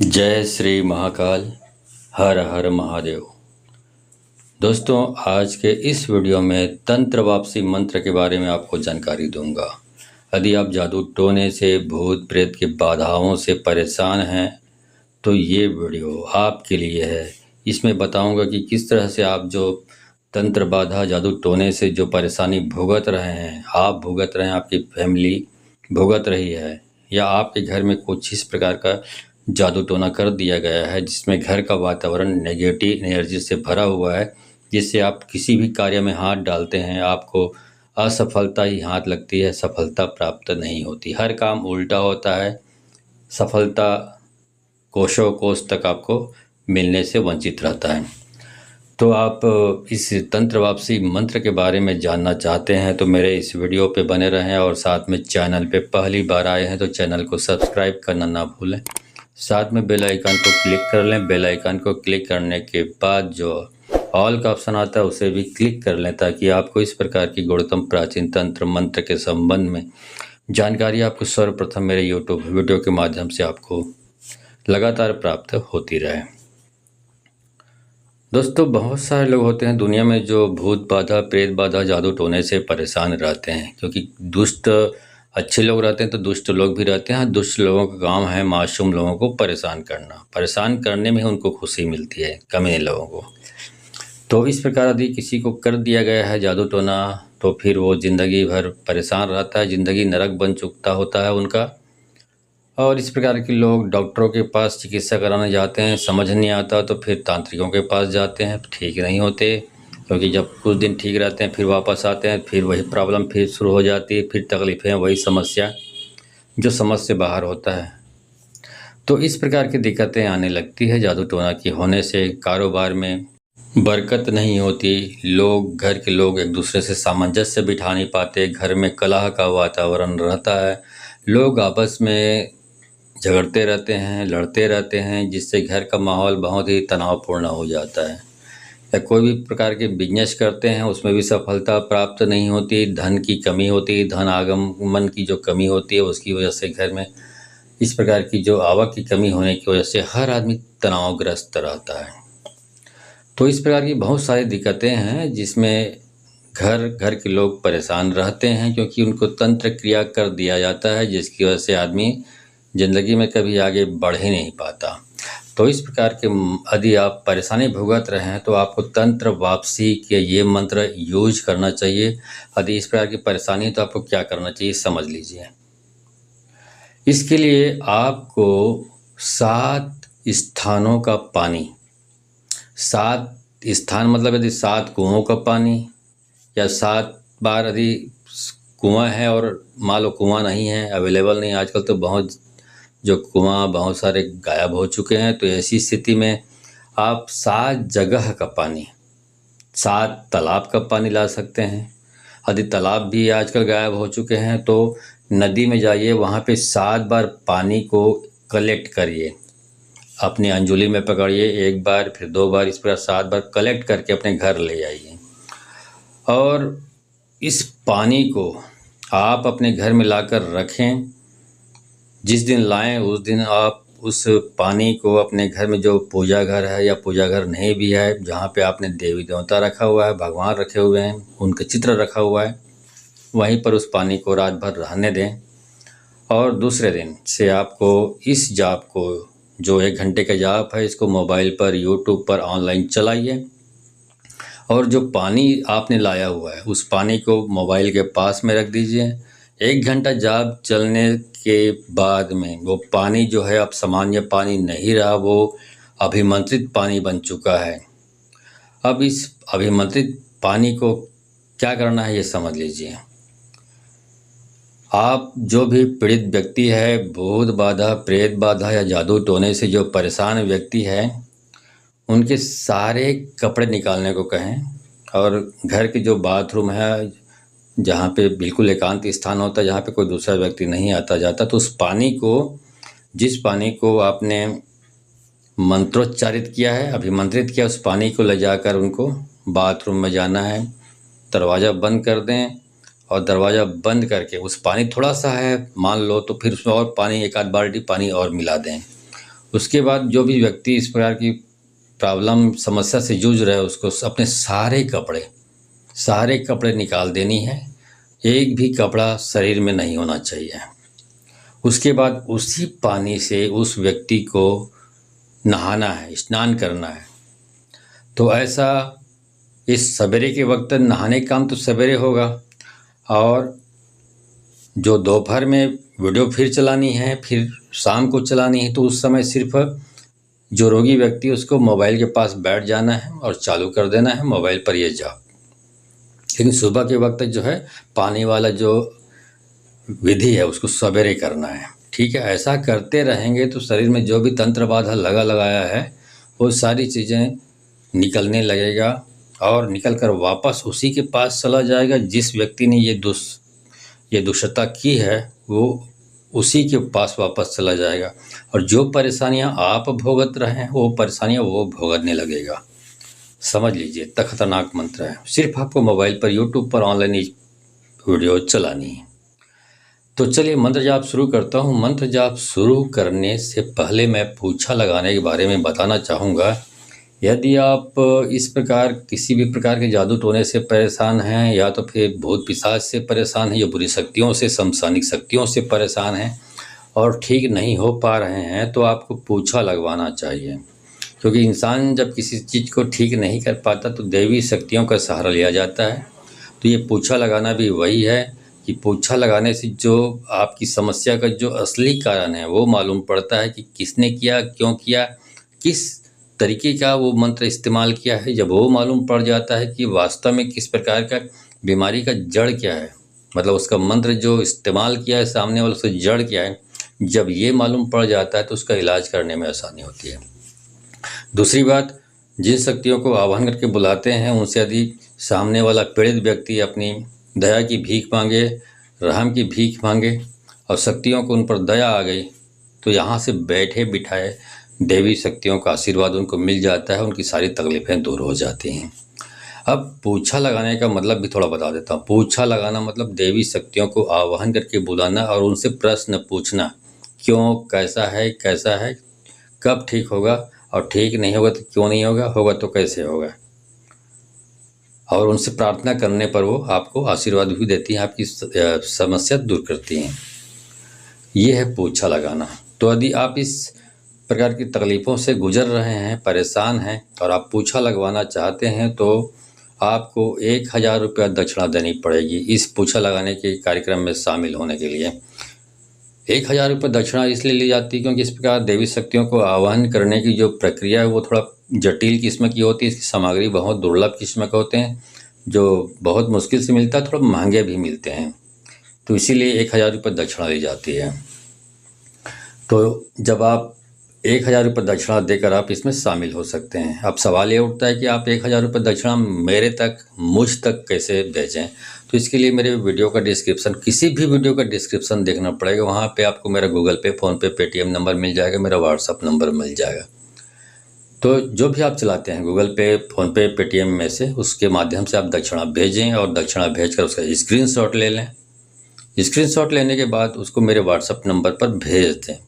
जय श्री महाकाल। हर हर महादेव। दोस्तों, आज के इस वीडियो में तंत्र वापसी मंत्र के बारे में आपको जानकारी दूंगा। यदि आप जादू टोने से, भूत प्रेत की बाधाओं से परेशान हैं तो ये वीडियो आपके लिए है। इसमें बताऊंगा कि किस तरह से आप जो तंत्र बाधा, जादू टोने से जो परेशानी भुगत रहे हैं, आप भुगत रहे हैं, आपकी फैमिली भुगत रही है, या आपके घर में कुछ इस प्रकार का जादू टोना कर दिया गया है जिसमें घर का वातावरण नेगेटिव एनर्जी से भरा हुआ है, जिससे आप किसी भी कार्य में हाथ डालते हैं आपको असफलता ही हाथ लगती है, सफलता प्राप्त नहीं होती, हर काम उल्टा होता है, सफलता कोशों कोस तक आपको मिलने से वंचित रहता है। तो आप इस तंत्र वापसी मंत्र के बारे में जानना चाहते हैं तो मेरे इस वीडियो पे बने रहें, और साथ में चैनल पे पहली बार आए हैं तो चैनल को सब्सक्राइब करना ना भूलें। साथ में बेल आइकन को क्लिक कर लें। बेल आइकन को क्लिक करने के बाद जो ऑल का ऑप्शन आता है उसे भी क्लिक कर लें, ताकि आपको इस प्रकार की गुणतम प्राचीन तंत्र मंत्र के संबंध में जानकारी आपको सर्वप्रथम मेरे यूट्यूब वीडियो के माध्यम से आपको लगातार प्राप्त होती रहे। दोस्तों, बहुत सारे लोग होते हैं दुनिया में जो भूत बाधा, प्रेत बाधा, जादू टोने से परेशान रहते हैं, क्योंकि दुष्ट अच्छे लोग रहते हैं तो दुष्ट लोग भी रहते हैं। दुष्ट लोगों का काम है मासूम लोगों को परेशान करना, परेशान करने में उनको खुशी मिलती है, कमीने लोगों को। तो इस प्रकार यदि किसी को कर दिया गया है जादू टोना तो फिर वो ज़िंदगी भर परेशान रहता है, ज़िंदगी नरक बन चुकता होता है उनका। और इस प्रकार के लोग डॉक्टरों के पास चिकित्सा कराने जाते हैं, समझ नहीं आता तो फिर तांत्रिकों के पास जाते हैं, ठीक नहीं होते, क्योंकि जब कुछ दिन ठीक रहते हैं फिर वापस आते हैं, फिर वही प्रॉब्लम फिर शुरू हो जाती है, फिर तकलीफ़ें, वही समस्या जो समझ से बाहर होता है। तो इस प्रकार की दिक्कतें आने लगती है जादू टोना की होने से। कारोबार में बरकत नहीं होती, लोग, घर के लोग एक दूसरे से सामंजस्य बिठा नहीं पाते, घर में कलह का वातावरण रहता है, लोग आपस में झगड़ते रहते हैं, लड़ते रहते हैं, जिससे घर का माहौल बहुत ही तनावपूर्ण हो जाता है। या कोई भी प्रकार के बिजनेस करते हैं उसमें भी सफलता प्राप्त नहीं होती, धन की कमी होती, धन आगमन की जो कमी होती है उसकी वजह से घर में इस प्रकार की जो आवक की कमी होने की वजह से हर आदमी तनावग्रस्त रहता है। तो इस प्रकार की बहुत सारी दिक्कतें हैं जिसमें घर के लोग परेशान रहते हैं, क्योंकि उनको तंत्र क्रिया कर दिया जाता है, जिसकी वजह से आदमी ज़िंदगी में कभी आगे बढ़ ही नहीं पाता। तो इस प्रकार के यदि आप परेशानी भुगत रहे हैं तो आपको तंत्र वापसी के ये मंत्र यूज करना चाहिए। यदि इस प्रकार की परेशानी है तो आपको क्या करना चाहिए समझ लीजिए। इसके लिए आपको 7 स्थानों का पानी, 7 स्थान मतलब यदि 7 कुओं का पानी, या 7 बार यदि कुआं है और मान लो कुआं नहीं है, अवेलेबल नहीं, आजकल तो बहुत जो कुआं बहुत सारे गायब हो चुके हैं, तो ऐसी स्थिति में आप 7 जगह का पानी, 7 तालाब का पानी ला सकते हैं। यदि तालाब भी आजकल गायब हो चुके हैं तो नदी में जाइए, वहाँ पे 7 बार पानी को कलेक्ट करिए, अपनी अंजुली में पकड़िए, 1 बार फिर 2 बार, इस प्रकार 7 बार कलेक्ट करके अपने घर ले आइए। और इस पानी को आप अपने घर में लाकर रखें। जिस दिन लाएं उस दिन आप उस पानी को अपने घर में, जो पूजा घर है या पूजा घर नहीं भी है, जहाँ पे आपने देवी देवता रखा हुआ है, भगवान रखे हुए हैं, उनका चित्र रखा हुआ है, वहीं पर उस पानी को रात भर रहने दें। और दूसरे दिन से आपको इस जाप को, जो 1 घंटे का जाप है, इसको मोबाइल पर, यूट्यूब पर ऑनलाइन चलाइए। और जो पानी आपने लाया हुआ है उस पानी को मोबाइल के पास में रख दीजिए। 1 घंटा जाप चलने के बाद में वो पानी जो है अब सामान्य पानी नहीं रहा, वो अभिमंत्रित पानी बन चुका है। अब इस अभिमंत्रित पानी को क्या करना है ये समझ लीजिए। आप जो भी पीड़ित व्यक्ति है, भूत बाधा, प्रेत बाधा या जादू टोने से जो परेशान व्यक्ति है, उनके सारे कपड़े निकालने को कहें, और घर के जो बाथरूम है, जहाँ पे बिल्कुल एकांत स्थान होता है, जहाँ पे कोई दूसरा व्यक्ति नहीं आता जाता, तो उस पानी को, जिस पानी को आपने मंत्रोच्चारित किया है, अभिमंत्रित किया, उस पानी को ले जाकर उनको बाथरूम में जाना है, दरवाज़ा बंद कर दें, और दरवाज़ा बंद करके उस पानी थोड़ा सा है मान लो, तो फिर उसमें और पानी, 1 आध बाल्टी पानी और मिला दें। उसके बाद जो भी व्यक्ति इस प्रकार की प्रॉब्लम समस्या से जूझ रहा है उसको अपने सारे कपड़े निकाल देनी है। एक भी कपड़ा शरीर में नहीं होना चाहिए। उसके बाद उसी पानी से उस व्यक्ति को नहाना है, स्नान करना है। तो ऐसा इस सवेरे के वक्त नहाने का काम तो सवेरे होगा, और जो दोपहर में वीडियो फिर चलानी है, फिर शाम को चलानी है, तो उस समय सिर्फ जो रोगी व्यक्ति उसको मोबाइल के पास बैठ जाना है और चालू कर देना है मोबाइल पर ये जाप। लेकिन सुबह के वक्त जो है पानी वाला जो विधि है उसको सवेरे करना है। ठीक है, ऐसा करते रहेंगे तो शरीर में जो भी तंत्र बाधा लगाया है वो सारी चीज़ें निकलने लगेगा, और निकल कर वापस उसी के पास चला जाएगा जिस व्यक्ति ने ये दुष्टता की है, वो उसी के पास वापस चला जाएगा। और जो परेशानियां आप भोगत रहे हैं वो परेशानियां वो भोगने लगेगा। समझ लीजिए, इतना खतरनाक मंत्र है। सिर्फ आपको मोबाइल पर यूट्यूब पर ऑनलाइन वीडियो चलानी है। तो चलिए मंत्र जाप शुरू करता हूँ। मंत्र जाप शुरू करने से पहले मैं पूछा लगाने के बारे में बताना चाहूँगा। यदि आप इस प्रकार किसी भी प्रकार के जादू टोने से परेशान हैं, या तो फिर भूत पिशाच से परेशान हैं, या बुरी शक्तियों से, समसानिक शक्तियों से परेशान हैं और ठीक नहीं हो पा रहे हैं, तो आपको पूछा लगवाना चाहिए। क्योंकि इंसान जब किसी चीज़ को ठीक नहीं कर पाता तो दैवी शक्तियों का सहारा लिया जाता है। तो ये पूछा लगाना भी वही है कि पूछा लगाने से जो आपकी समस्या का जो असली कारण है वो मालूम पड़ता है कि किसने किया, क्यों किया, किस तरीके का वो मंत्र इस्तेमाल किया है। जब वो मालूम पड़ जाता है कि वास्तव में किस प्रकार का बीमारी का जड़ क्या है, मतलब उसका मंत्र जो इस्तेमाल किया है सामने वाले उसका जड़ क्या है, जब ये मालूम पड़ जाता है तो उसका इलाज करने में आसानी होती है। दूसरी बात, जिन शक्तियों को आह्वान करके बुलाते हैं उनसे यदि सामने वाला पीड़ित व्यक्ति अपनी दया की भीख मांगे, रहम की भीख मांगे और शक्तियों को उन पर दया आ गई, तो यहाँ से बैठे बिठाए देवी शक्तियों का आशीर्वाद उनको मिल जाता है, उनकी सारी तकलीफ़ें दूर हो जाती हैं। अब पूछा लगाने का मतलब भी थोड़ा बता देता हूँ। पूछा लगाना मतलब देवी शक्तियों को आह्वान करके बुलाना और उनसे प्रश्न पूछना, क्यों, कैसा है, कब ठीक होगा, और ठीक नहीं होगा तो क्यों नहीं होगा, होगा तो कैसे होगा। और उनसे प्रार्थना करने पर वो आपको आशीर्वाद भी देती हैं, आपकी समस्या दूर करती हैं। ये है पूछा लगाना। तो यदि आप इस प्रकार की तकलीफ़ों से गुजर रहे हैं, परेशान हैं और आप पूछा लगवाना चाहते हैं, तो आपको 1000 रुपया दक्षिणा देनी पड़ेगी इस पूछा लगाने के कार्यक्रम में शामिल होने के लिए। 1000 रुपये दक्षिणा इसलिए ली जाती है क्योंकि इस प्रकार देवी शक्तियों को आह्वान करने की जो प्रक्रिया है वो थोड़ा जटिल किस्म की होती है। इसकी सामग्री बहुत दुर्लभ किस्म के होते हैं, जो बहुत मुश्किल से मिलता है, थोड़ा महंगे भी मिलते हैं, तो इसीलिए 1000 रुपये दक्षिणा ली जाती है। तो जब आप 1000 रुपये दक्षिणा देकर आप इसमें शामिल हो सकते हैं। अब सवाल ये उठता है कि आप 1000 रुपये दक्षिणा मेरे तक, मुझ तक कैसे भेजें। तो इसके लिए मेरे वीडियो का डिस्क्रिप्शन, किसी भी वीडियो का डिस्क्रिप्शन देखना पड़ेगा। वहाँ पे आपको मेरा गूगल पे, फ़ोनपे, पेटीएम नंबर मिल जाएगा, मेरा व्हाट्सअप नंबर मिल जाएगा। तो जो भी आप चलाते हैं गूगल पे, फ़ोनपे, पेटीएम में से, उसके माध्यम से आप दक्षिणा भेजें और दक्षिणा भेजकर उसका स्क्रीनशॉट ले लें। स्क्रीनशॉट लेने के बाद उसको मेरे व्हाट्सअप नंबर पर भेज दें।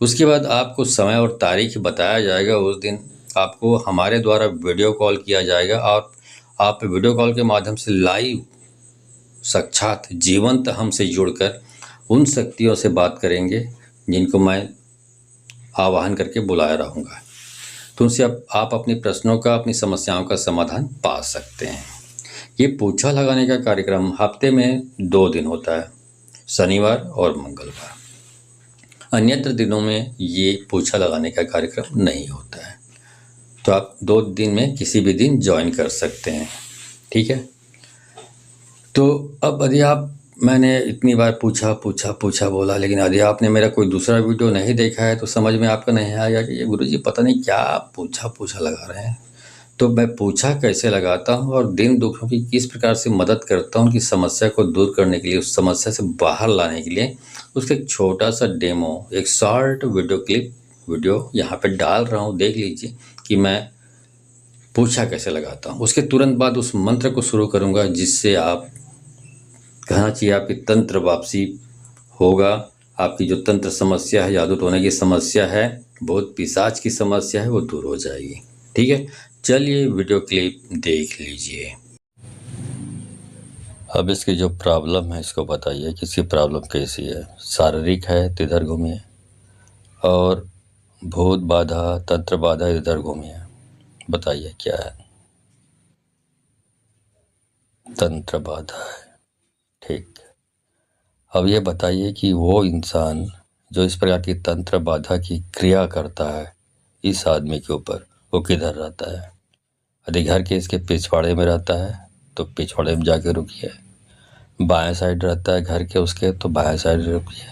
उसके बाद आपको समय और तारीख बताया जाएगा। उस दिन आपको हमारे द्वारा वीडियो कॉल किया जाएगा और आप वीडियो कॉल के माध्यम से लाइव, साक्षात, जीवंत हमसे जुड़कर उन शक्तियों से बात करेंगे जिनको मैं आह्वान करके बुलाया रहूँगा। तो उनसे आप अपने प्रश्नों का, अपनी समस्याओं का समाधान पा सकते हैं। ये पूछा लगाने का कार्यक्रम हफ्ते में 2 दिन होता है, शनिवार और मंगलवार। अन्यत्र दिनों में ये पूछा लगाने का कार्यक्रम नहीं होता है। तो आप 2 दिन में किसी भी दिन ज्वाइन कर सकते हैं। ठीक है। तो अब यदि आप, मैंने इतनी बार पूछा बोला, लेकिन यदि आपने मेरा कोई दूसरा वीडियो नहीं देखा है तो समझ में आपका नहीं आएगा कि ये गुरुजी पता नहीं क्या पूछा लगा रहे हैं। तो मैं पूछा कैसे लगाता हूँ और दिन दुखों की किस प्रकार से मदद करता हूँ कि समस्या को दूर करने के लिए, उस समस्या से बाहर लाने के लिए, उसका एक छोटा सा डेमो, एक शॉर्ट वीडियो यहाँ पे डाल रहा हूँ। देख लीजिए कि मैं पूछा कैसे लगाता हूँ। उसके तुरंत बाद उस मंत्र को शुरू करूँगा जिससे आप, कहना चाहिए, आपकी तंत्र वापसी होगा। आपकी जो तंत्र समस्या है, जादू टोने की समस्या है, भूत पिशाच की समस्या है वो दूर हो जाएगी। ठीक है, चलिए वीडियो क्लिप देख लीजिए। अब इसकी जो प्रॉब्लम है इसको बताइए कि इसकी प्रॉब्लम कैसी है। शारीरिक है तो इधर घूमिए, और भूत बाधा तंत्र बाधा इधर घूमिए। बताइए क्या है। तंत्र बाधा है, ठीक। अब ये बताइए कि वो इंसान जो इस प्रकार की तंत्र बाधा की क्रिया करता है इस आदमी के ऊपर, वो किधर रहता है। यदि घर के इसके पिछवाड़े में रहता है तो पिछवाड़े में जाके रुकिए। बाएं साइड रहता है घर के उसके तो बाएं साइड रुकिए,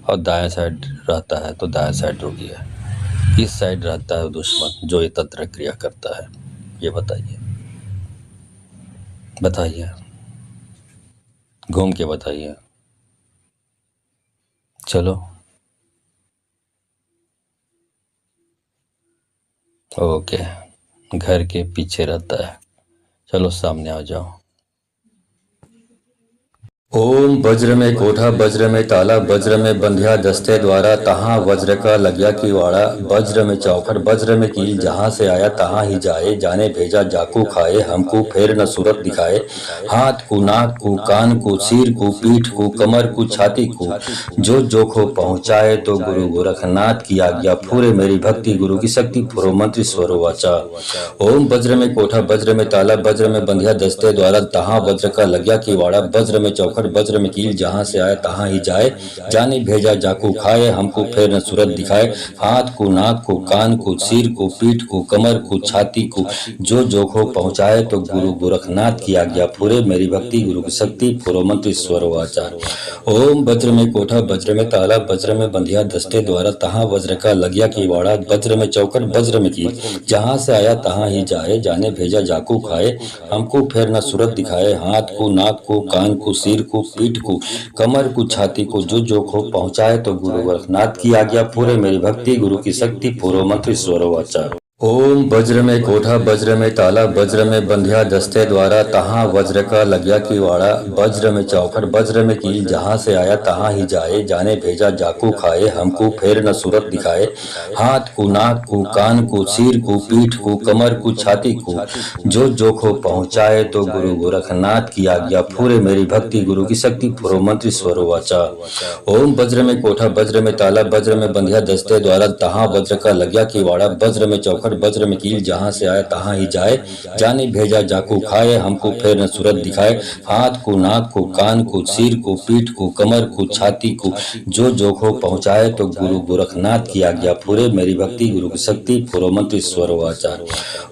और दाएं साइड रहता है तो दाएं साइड रुकिए। इस साइड रहता है दुश्मन जो ये तंत्र क्रिया करता है, ये बताइए। बताइए, घूम के बताइए। चलो, ओके, घर के पीछे रहता है। चलो सामने आ जाओ। ओम वज्र में कोठा वज्र में ताला वज्र में बंधिया दस्ते द्वारा तहाँ वज्र का लग्या की वाड़ा वज्र में चौखट वज्र में कील जहाँ से आया तहाँ ही जाए जाने भेजा जाकू खाए हमको फेर न सूरत दिखाए हाथ को नाक को कान को सिर को पीठ को कमर को छाती को जो जोखो पहुँचाए तो गुरु गोरखनाथ की आज्ञा फूरे मेरी भक्ति गुरु की शक्ति फुरो मंत्री स्वरो वाचा। ओम वज्र में कोठा वज्र में ताला वज्र में बंधिया दस्ते द्वारा तहाँ वज्र का लग्या की वाड़ा वज्र में चौखट वज्र में कील जहाँ से आए तहाँ ही जाए जाने भेजा जाकू खाए हमको फेर न सूरत दिखाए हाथ को नाक को कान को सिर को पीठ को कमर को छाती को जो जोखो पहुँचाए तो गुरु गोरखनाथ की आज्ञा फूरे मेरी भक्ति गुरु की शक्ति फुरो मंत्र स्वरो आचार। ओम वज्र में कोठा वज्र में ताला वज्र में बंधिया दस्ते द्वारा तहाँ वज्र का लग्या की वाड़ा वज्र में चौकट वज्र में कील जहाँ से आया तहाँ ही जाए जाने भेजा जाकू खाए हमको फेर न सूरत दिखाए हाथ को नाक को कान को सिर को पीठ को कमर को छाती को जो जोखो पहुँचाए तो गुरु गोरखनाथ की आज्ञा पूरे मेरी भक्ति गुरु की शक्ति पूरो मंत्र स्वरो वाचा। ओम वज्र में कोठा वज्र में ताला वज्र में बंधिया दस्ते द्वारा तहाँ वज्र का लग्या की वाड़ा वज्र में चौखट वज्र में कील जहाँ से आया तहाँ ही जाए जाने भेजा जाकू खाए हमको फेर न सूरत दिखाए हाथ को नाक को कान को सिर को पीठ को कमर को छाती को जो जोखो पहुँचाए तो गुरु गोरखनाथ की आज्ञा फूरे मेरी भक्ति गुरु की शक्ति फुरो मंत्र स्वरो वाचा। ओम वज्र में कोठा वज्र में ताला वज्र में बंधिया दस्ते द्वारा तहाँ वज्र का लग्या की वाड़ा वज्र में चौखट वज्र में कील जहाँ से आया तहाँ ही जाए जाने भेजा जाकू खाए हमको फेर न सूरत दिखाए हाथ को नाक को कान को सिर को पीठ को कमर को छाती को जो जोखो पहुँचाए तो गुरु गोरखनाथ की आज्ञा फूरे मेरी भक्ति गुरु की शक्ति फुरो मंत्र स्वरो आचार।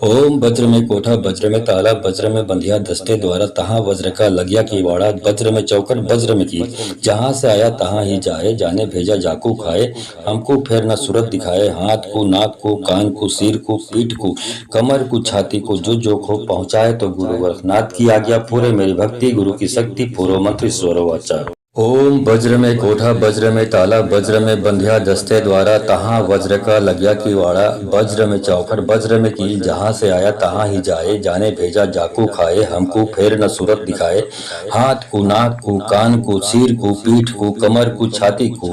ओम वज्र में कोठा वज्र में ताला वज्र में बंधिया दस्ते द्वारा तहाँ वज्र का लग्या की वाड़ा वज्र में चौकट वज्र में कील जहाँ से आया तहाँ ही जाए जाने भेजा जाकू खाए हमको फेर न सूरत दिखाए हाथ को नाक को कान को सिर को पीठ को कमर को छाती को जो जोखो पहुँचाए तो गुरु गोरखनाथ की आज्ञा पूरे मेरी भक्ति गुरु की शक्ति पूरो मंत्र स्वरो वाचा। ओम वज्र में कोठा वज्र में ताला वज्र में बंधिया दस्ते द्वारा तहाँ वज्र का लग्या की वाड़ा वज्र में चौखट वज्र में कील जहाँ से आया तहाँ ही जाए जाने भेजा जाकू खाए हमको फेर न सूरत दिखाए हाथ को नाक को कान को सिर को पीठ को कमर को छाती को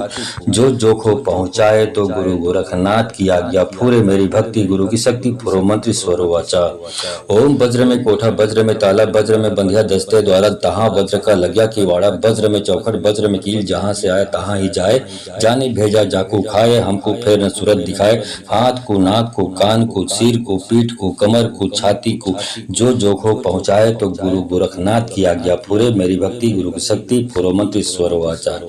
जो जोखो पहुँचाए तो गुरु गोरखनाथ की आज्ञा फूरे मेरी भक्ति गुरु की शक्ति फुरो मंत्र स्वरो वाचा। ओम वज्र में कोठा वज्र में ताला वज्र में बंधिया दस्ते द्वारा तहाँ वज्र का लग्या की वाड़ा वज्र में चौखट वज्र में कील जहाँ से आया तहाँ ही जाए जाने भेजा जाकू खाए हमको फेर न सूरत दिखाए हाथ को नाक को कान को सिर को पीठ को कमर को छाती को जो जोखो पहुँचाए तो गुरु गोरखनाथ की आज्ञा फूरे मेरी भक्ति गुरु की शक्ति फुरो मंत्र स्वरो आचार।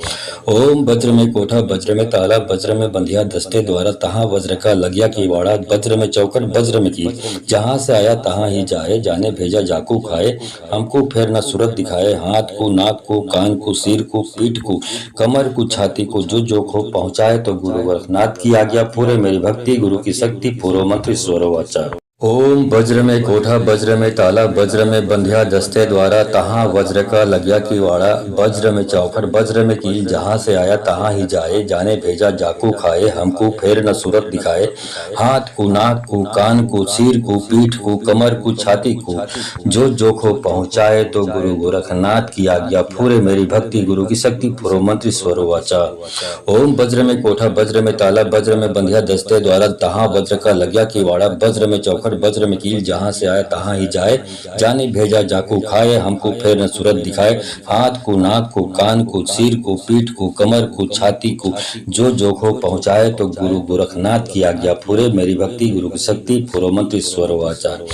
ओम वज्र में कोठा वज्र में ताला वज्र में बंधिया दस्ते द्वारा तहाँ वज्र का लग्या की वाड़ा वज्र में चौकट वज्र में कील जहाँ से आया तहाँ ही जाए जाने भेजा जाकू खाए हमको फेर न सूरत दिखाए हाथ को नाक को कान को सिर को पीठ को कमर को छाती को जो जोखो पहुँचाए तो गुरु गोरखनाथ की आज्ञा पूरे मेरी भक्ति गुरु की शक्ति फुरो मंत्र स्वरो वाचा। ओम वज्र में कोठा वज्र में ताला वज्र में बंधिया दस्ते द्वारा तहाँ वज्र का लग्या की वाड़ा वज्र में चौखट वज्र में कील जहाँ से आया तहाँ ही जाए जाने भेजा जाकू खाए हमको फेर न सूरत दिखाए हाथ को नाक को कान को सिर को पीठ को कमर को छाती को जो जोखो पहुँचाए तो गुरु गोरखनाथ की आज्ञा फूरे मेरी भक्ति गुरु की शक्ति फुरो मंत्री स्वरो वाचा। ओम वज्र में कोठा वज्र में ताला वज्र में बंधिया दस्ते द्वारा तहाँ वज्र का लग्या की वाड़ा वज्र में चौखट वज्र में कील जहाँ से आया तहाँ ही जाए जाने भेजा जाको खाए हमको फेर न सूरत दिखाए हाथ को नाक को कान को सिर को पीठ को कमर को छाती को जो जोखो पहुँचाए तो गुरु गोरखनाथ की आज्ञा फूरे मेरी भक्ति गुरु की शक्ति फुरो मंत्र स्वर वाचार।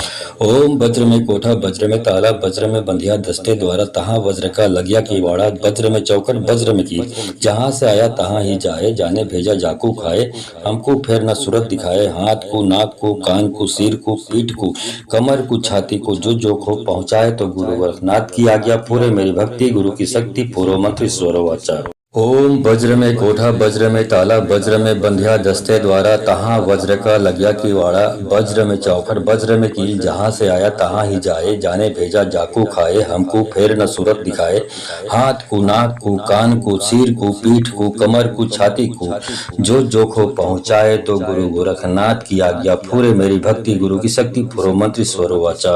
ओम वज्र में कोठा वज्र में ताला वज्र में बंधिया दस्ते द्वारा तहाँ वज्र का लग्या की वाड़ा वज्र में चौखट वज्र में कील जहाँ से आया तहाँ ही जाए जाने भेजा जाको खाए हमको फेर न सूरत दिखाए हाथ को नाक को कान को सिर को पीठ को कमर को छाती को जो जोखो पहुँचाए तो गुरु गोरखनाथ की आज्ञा पूरे मेरी भक्ति गुरु की शक्ति पूर्व मंत्र स्वरो वाचा। ओम वज्र में कोठा वज्र में ताला वज्र में बंधिया दस्ते द्वारा तहाँ वज्र का लग्या की वाड़ा वज्र में चौखट वज्र में कील जहाँ से आया तहाँ ही जाए जाने भेजा जाको खाए हमको फेर न सूरत दिखाए हाथ को नाक को कान को सिर को पीठ को कमर को छाती को जो जोखो पहुँचाए तो गुरु गोरखनाथ की आज्ञा फूरे मेरी भक्ति गुरु की शक्ति फुरो मंत्र स्वरो वाचा।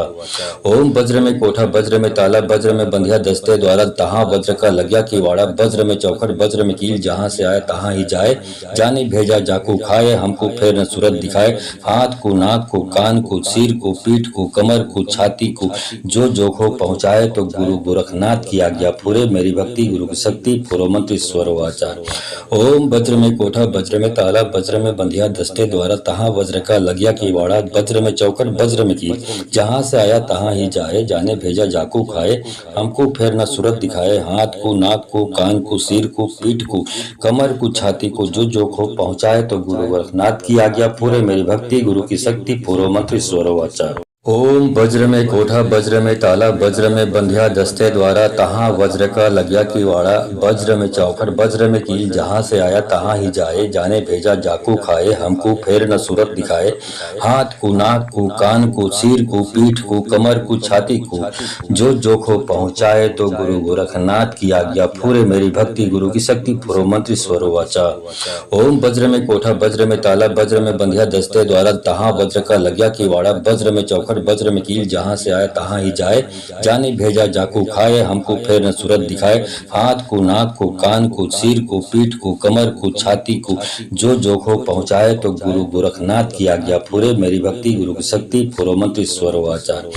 ओम वज्र में कोठा वज्र में ताला वज्र में बंधिया दस्ते द्वारा तहाँ वज्र का लग्या की वाड़ा वज्र में चौखट वज्र में कील जहाँ से आया तहाँ ही जाए जाने भेजा जाको खाए हमको फेर न सूरत दिखाए हाथ को नाक को कान को सिर को पीठ को कमर को छाती को जो जोखो पहुँचाए तो गुरु गोरखनाथ की आज्ञा फूरे मेरी भक्ति गुरु की शक्ति फुरो मंत्र स्वर वाचार। ओम वज्र में कोठा वज्र में ताला वज्र में बंधिया दस्ते द्वारा तहाँ वज्र का लग्या की वाड़ा वज्र में चौखट वज्र में कील जहाँ से आया तहाँ ही जाए जाने भेजा जाको खाए हमको फेर न सूरत दिखाए हाथ को नाक को कान को सिर को पीठ को कमर को छाती को जो जोखो पहुँचाए तो गुरु गोरखनाथ की आज्ञा पूरे मेरी भक्ति गुरु की शक्ति पूर्व मंत्र स्वर वाचा। ओम वज्र में कोठा वज्र में ताला वज्र में बंधिया दस्ते द्वारा तहाँ वज्र का लग्या की वाड़ा वज्र में चौखट वज्र में कील जहाँ से आया तहाँ ही जाए जाने भेजा जाको खाए हमको फेर न सूरत दिखाए हाथ को नाक को कान को सिर को पीठ को कमर को छाती को जो जोखो पहुँचाए तो गुरु गोरखनाथ की आज्ञा फूरे मेरी भक्ति गुरु की शक्ति फुरो मंत्र स्वरो वाचा। ओम वज्र में कोठा वज्र में ताला वज्र में बंधिया दस्ते द्वारा तहाँ वज्र का लग्या की वाड़ा वज्र में चौखट वज्र में कील जहाँ से आया तहाँ ही जाए जाने भेजा जाको खाए हमको फेर न सूरत दिखाए हाथ को नाक को कान को सिर को पीठ को कमर को छाती को जो जोखो पहुँचाए तो गुरु गोरखनाथ की आज्ञा फूरे मेरी भक्ति गुरु की शक्ति फुरो मंत्र स्वर वाचार।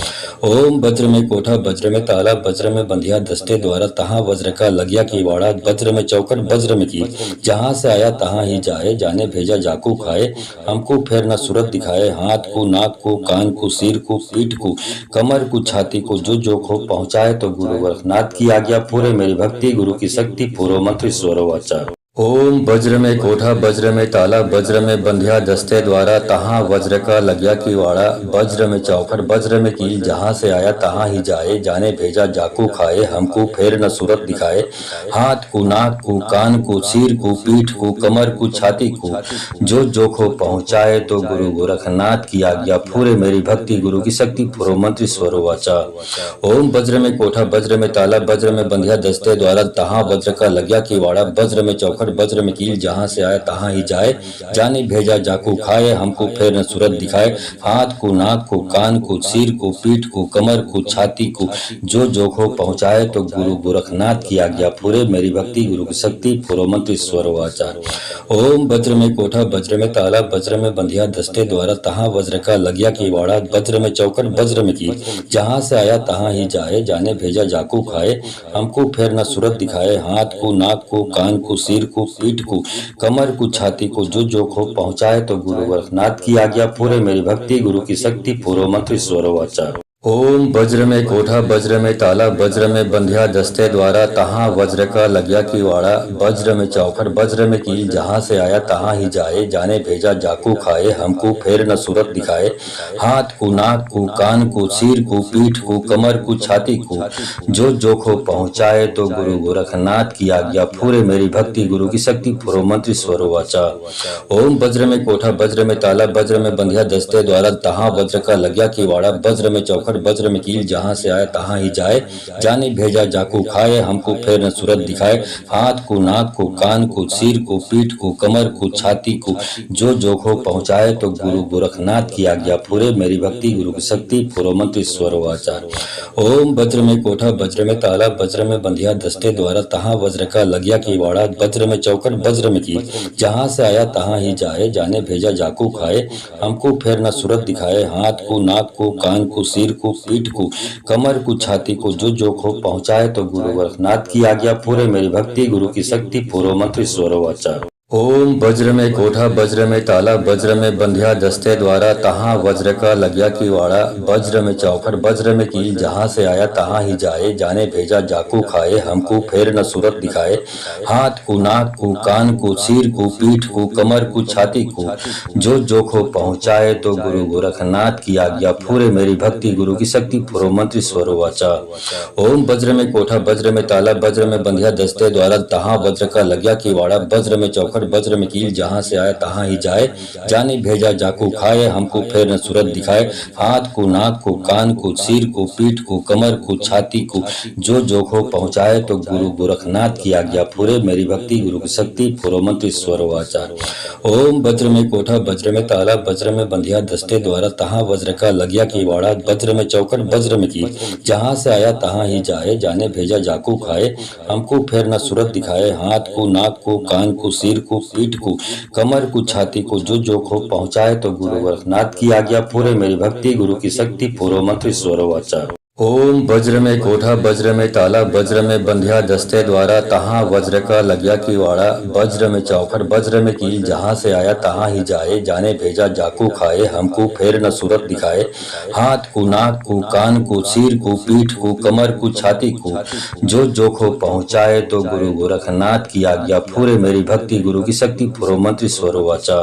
ओम वज्र में कोठा वज्र में ताला वज्र में बंधिया दस्ते द्वारा तहाँ वज्र का लग्या की वाड़ा वज्र में चौखट वज्र में कील जहाँ से आया तहाँ ही जाए जाने भेजा जाको खाए हमको फेर न सूरत दिखाए हाथ को नाक को कान को सिर को पीठ को कमर को छाती को जो जोखो पहुँचाए तो गुरु गोरखनाथ की आज्ञा फूरे मेरी भक्ति गुरु की शक्ति फुरो मंत्र स्वर वाचा। ओम वज्र में कोठा वज्र में ताला वज्र में बंधिया दस्ते द्वारा तहाँ वज्र का लग्या की वाड़ा वज्र में चौखट वज्र में कील जहाँ से आया तहाँ ही जाए जाने भेजा जाको खाए हमको फेर न सूरत दिखाए हाथ को नाक को कान को सिर को पीठ को कमर को छाती को जो जोखो पहुँचाए तो गुरु गोरखनाथ की आज्ञा फूरे मेरी भक्ति गुरु की शक्ति फुरो मंत्र स्वरो वाचा। ओम वज्र में कोठा वज्र में ताला वज्र में बंधिया दस्ते द्वारा तहाँ वज्र का लग्या की वाड़ा वज्र में चौखट वज्र में कील जहाँ से आया तहाँ ही जाए जाने भेजा जाको खाए हमको फेर न सूरत दिखाए हाथ को नाक को कान को सिर को पीठ को कमर को छाती को जो जोखो पहुँचाए तो गुरु गोरखनाथ की आज्ञा फूरे मेरी भक्ति गुरु की शक्ति फुरो मंत्र स्वर वाचार। ओम वज्र में कोठा वज्र में ताला वज्र में बंधिया दस्ते द्वारा तहाँ वज्र का लग्या की वाड़ा वज्र में चौखट वज्र में कील जहाँ से आया तहाँ ही जाए जाने भेजा जाको खाए हमको फेर न सूरत दिखाए हाथ को नाक को कान को सिर को पीठ को कमर को छाती को जो जोखो पहुँचाए तो गुरु गोरखनाथ की आज्ञा फूरे मेरी भक्ति गुरु की शक्ति फुरो मंत्र स्वर वाचा। ओम वज्र में कोठा वज्र में ताला वज्र में बंधिया दस्ते द्वारा तहाँ वज्र का लग्या किवाड़ा वज्र में चौखट वज्र में कील जहाँ से आया तहाँ ही जाए जाने भेजा जाकू खाए हमको फेर न सूरत दिखाए हाथ को नाक को कान को सिर को पीठ को कमर को छाती को जो जोखो पहुँचाए तो गुरु गोरखनाथ की आज्ञा फूरे मेरी भक्ति गुरु की शक्ति फुरो मंत्री स्वरो वाचा। ओम वज्र में कोठा वज्र में ताला वज्र में बंधिया दस्ते द्वारा तहाँ वज्र का लग्या किवाड़ा वज्र में चौखट वज्र में कील जहाँ से आया तहाँ ही जाए जाने भेजा जाकू खाए हमको फेर न सूरत दिखाए हाथ को नाक को कान को सिर को पीठ को कमर को छाती को जो जोखो पहुँचाए तो गुरु गोरखनाथ की आज्ञा फूरे मेरी भक्ति गुरु की शक्ति फुरो मंत्र स्वरो आचार। ओम वज्र में कोठा वज्र में ताला वज्र में बंधिया दस्ते द्वारा तहाँ वज्र का लग्या किवाड़ा वज्र में चौखट वज्र में कील जहाँ से आया तहाँ ही जाए जाने भेजा जाकू खाए हमको फेर न सूरत दिखाए हाथ को नाक को कान को सिर को पीठ को कमर को छाती को जो जोखो पहुँचाए तो गुरु गोरखनाथ की आज्ञा पूरे मेरी भक्ति गुरु की शक्ति पूरो मंत्र स्वरो वाचा। ओम वज्र में कोठा वज्र में ताला वज्र में बंधिया दस्ते द्वारा तहाँ वज्र का लग्या किवाड़ा वज्र में चौखट वज्र में कील जहाँ से आया तहाँ ही जाए जाने भेजा जाकू खाए हमको फेर न सूरत दिखाए हाथ को नाक को कान को सिर को पीठ को कमर को छाती को जो जोखो पहुँचाए तो गुरु गोरखनाथ की आज्ञा फूरे मेरी भक्ति गुरु की शक्ति फुरो मंत्र स्वरो वाचा। ओम वज्र में कोठा वज्र में ताला वज्र में बंधिया दस्ते द्वारा तहाँ वज्र का लग्या किवाड़ा वज्र में चौखट वज्र में कील जहाँ से आया तहाँ ही जाए जाने भेजा जाकू खाए हमको फेर न सूरत दिखाए हाथ को नाक को कान को सिर को पीठ को कमर को छाती को जो जोखो पहुँचाए तो गुरु गोरखनाथ की आज्ञा फूरे मेरी भक्ति गुरु की शक्ति फुरो मंत्र स्वरो आचार। ओम वज्र में कोठा वज्र में ताला वज्र में बंधिया दस्ते द्वारा तहाँ वज्र का लग्या किवाड़ा वज्र में चौखट वज्र में कील जहाँ से आया तहाँ ही जाए जाने भेजा जाकू खाए हमको फेर न सूरत दिखाए हाथ को नाक को कान को सिर को पीठ को कमर को छाती को जो जोखो पहुँचाए तो गुरु गोरखनाथ की आज्ञा पूरे मेरी भक्ति गुरु की शक्ति पूरो मंत्र स्वरो वाचा। ओम वज्र में कोठा वज्र में ताला वज्र में बंधिया दस्ते द्वारा तहाँ वज्र का लग्या किवाड़ा वज्र में चौखट वज्र में कील जहाँ से आया तहाँ ही जाए जाने भेजा जाकू खाए हमको फेर न सूरत दिखाए हाथ को नाक को कान को सिर को पीठ को कमर को छाती को जो जोखो पहुँचाए तो गुरु गोरखनाथ की आज्ञा फूरे मेरी भक्ति गुरु की शक्ति फुरो मंत्र स्वरो वाचा।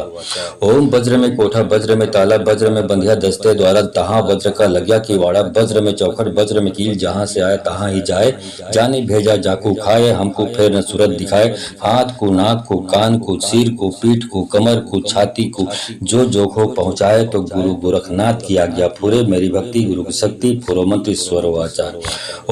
ओम वज्र में कोठा वज्र में ताला वज्र में बंधिया दस्ते द्वारा तहाँ वज्र का लग्या किवाड़ा वज्र में चौखट वज्र में कील जहाँ से आया तहाँ ही जाए जाने भेजा जाकू खाए हमको फेर न सूरत दिखाए हाथ को नाक को कान को सिर को पीठ को कमर को छाती को जो जोखो पहुँचाए तो गुरु गोरखनाथ की आज्ञा फूरे मेरी भक्ति गुरु की शक्ति फुरो मंत्र स्वरो आचार।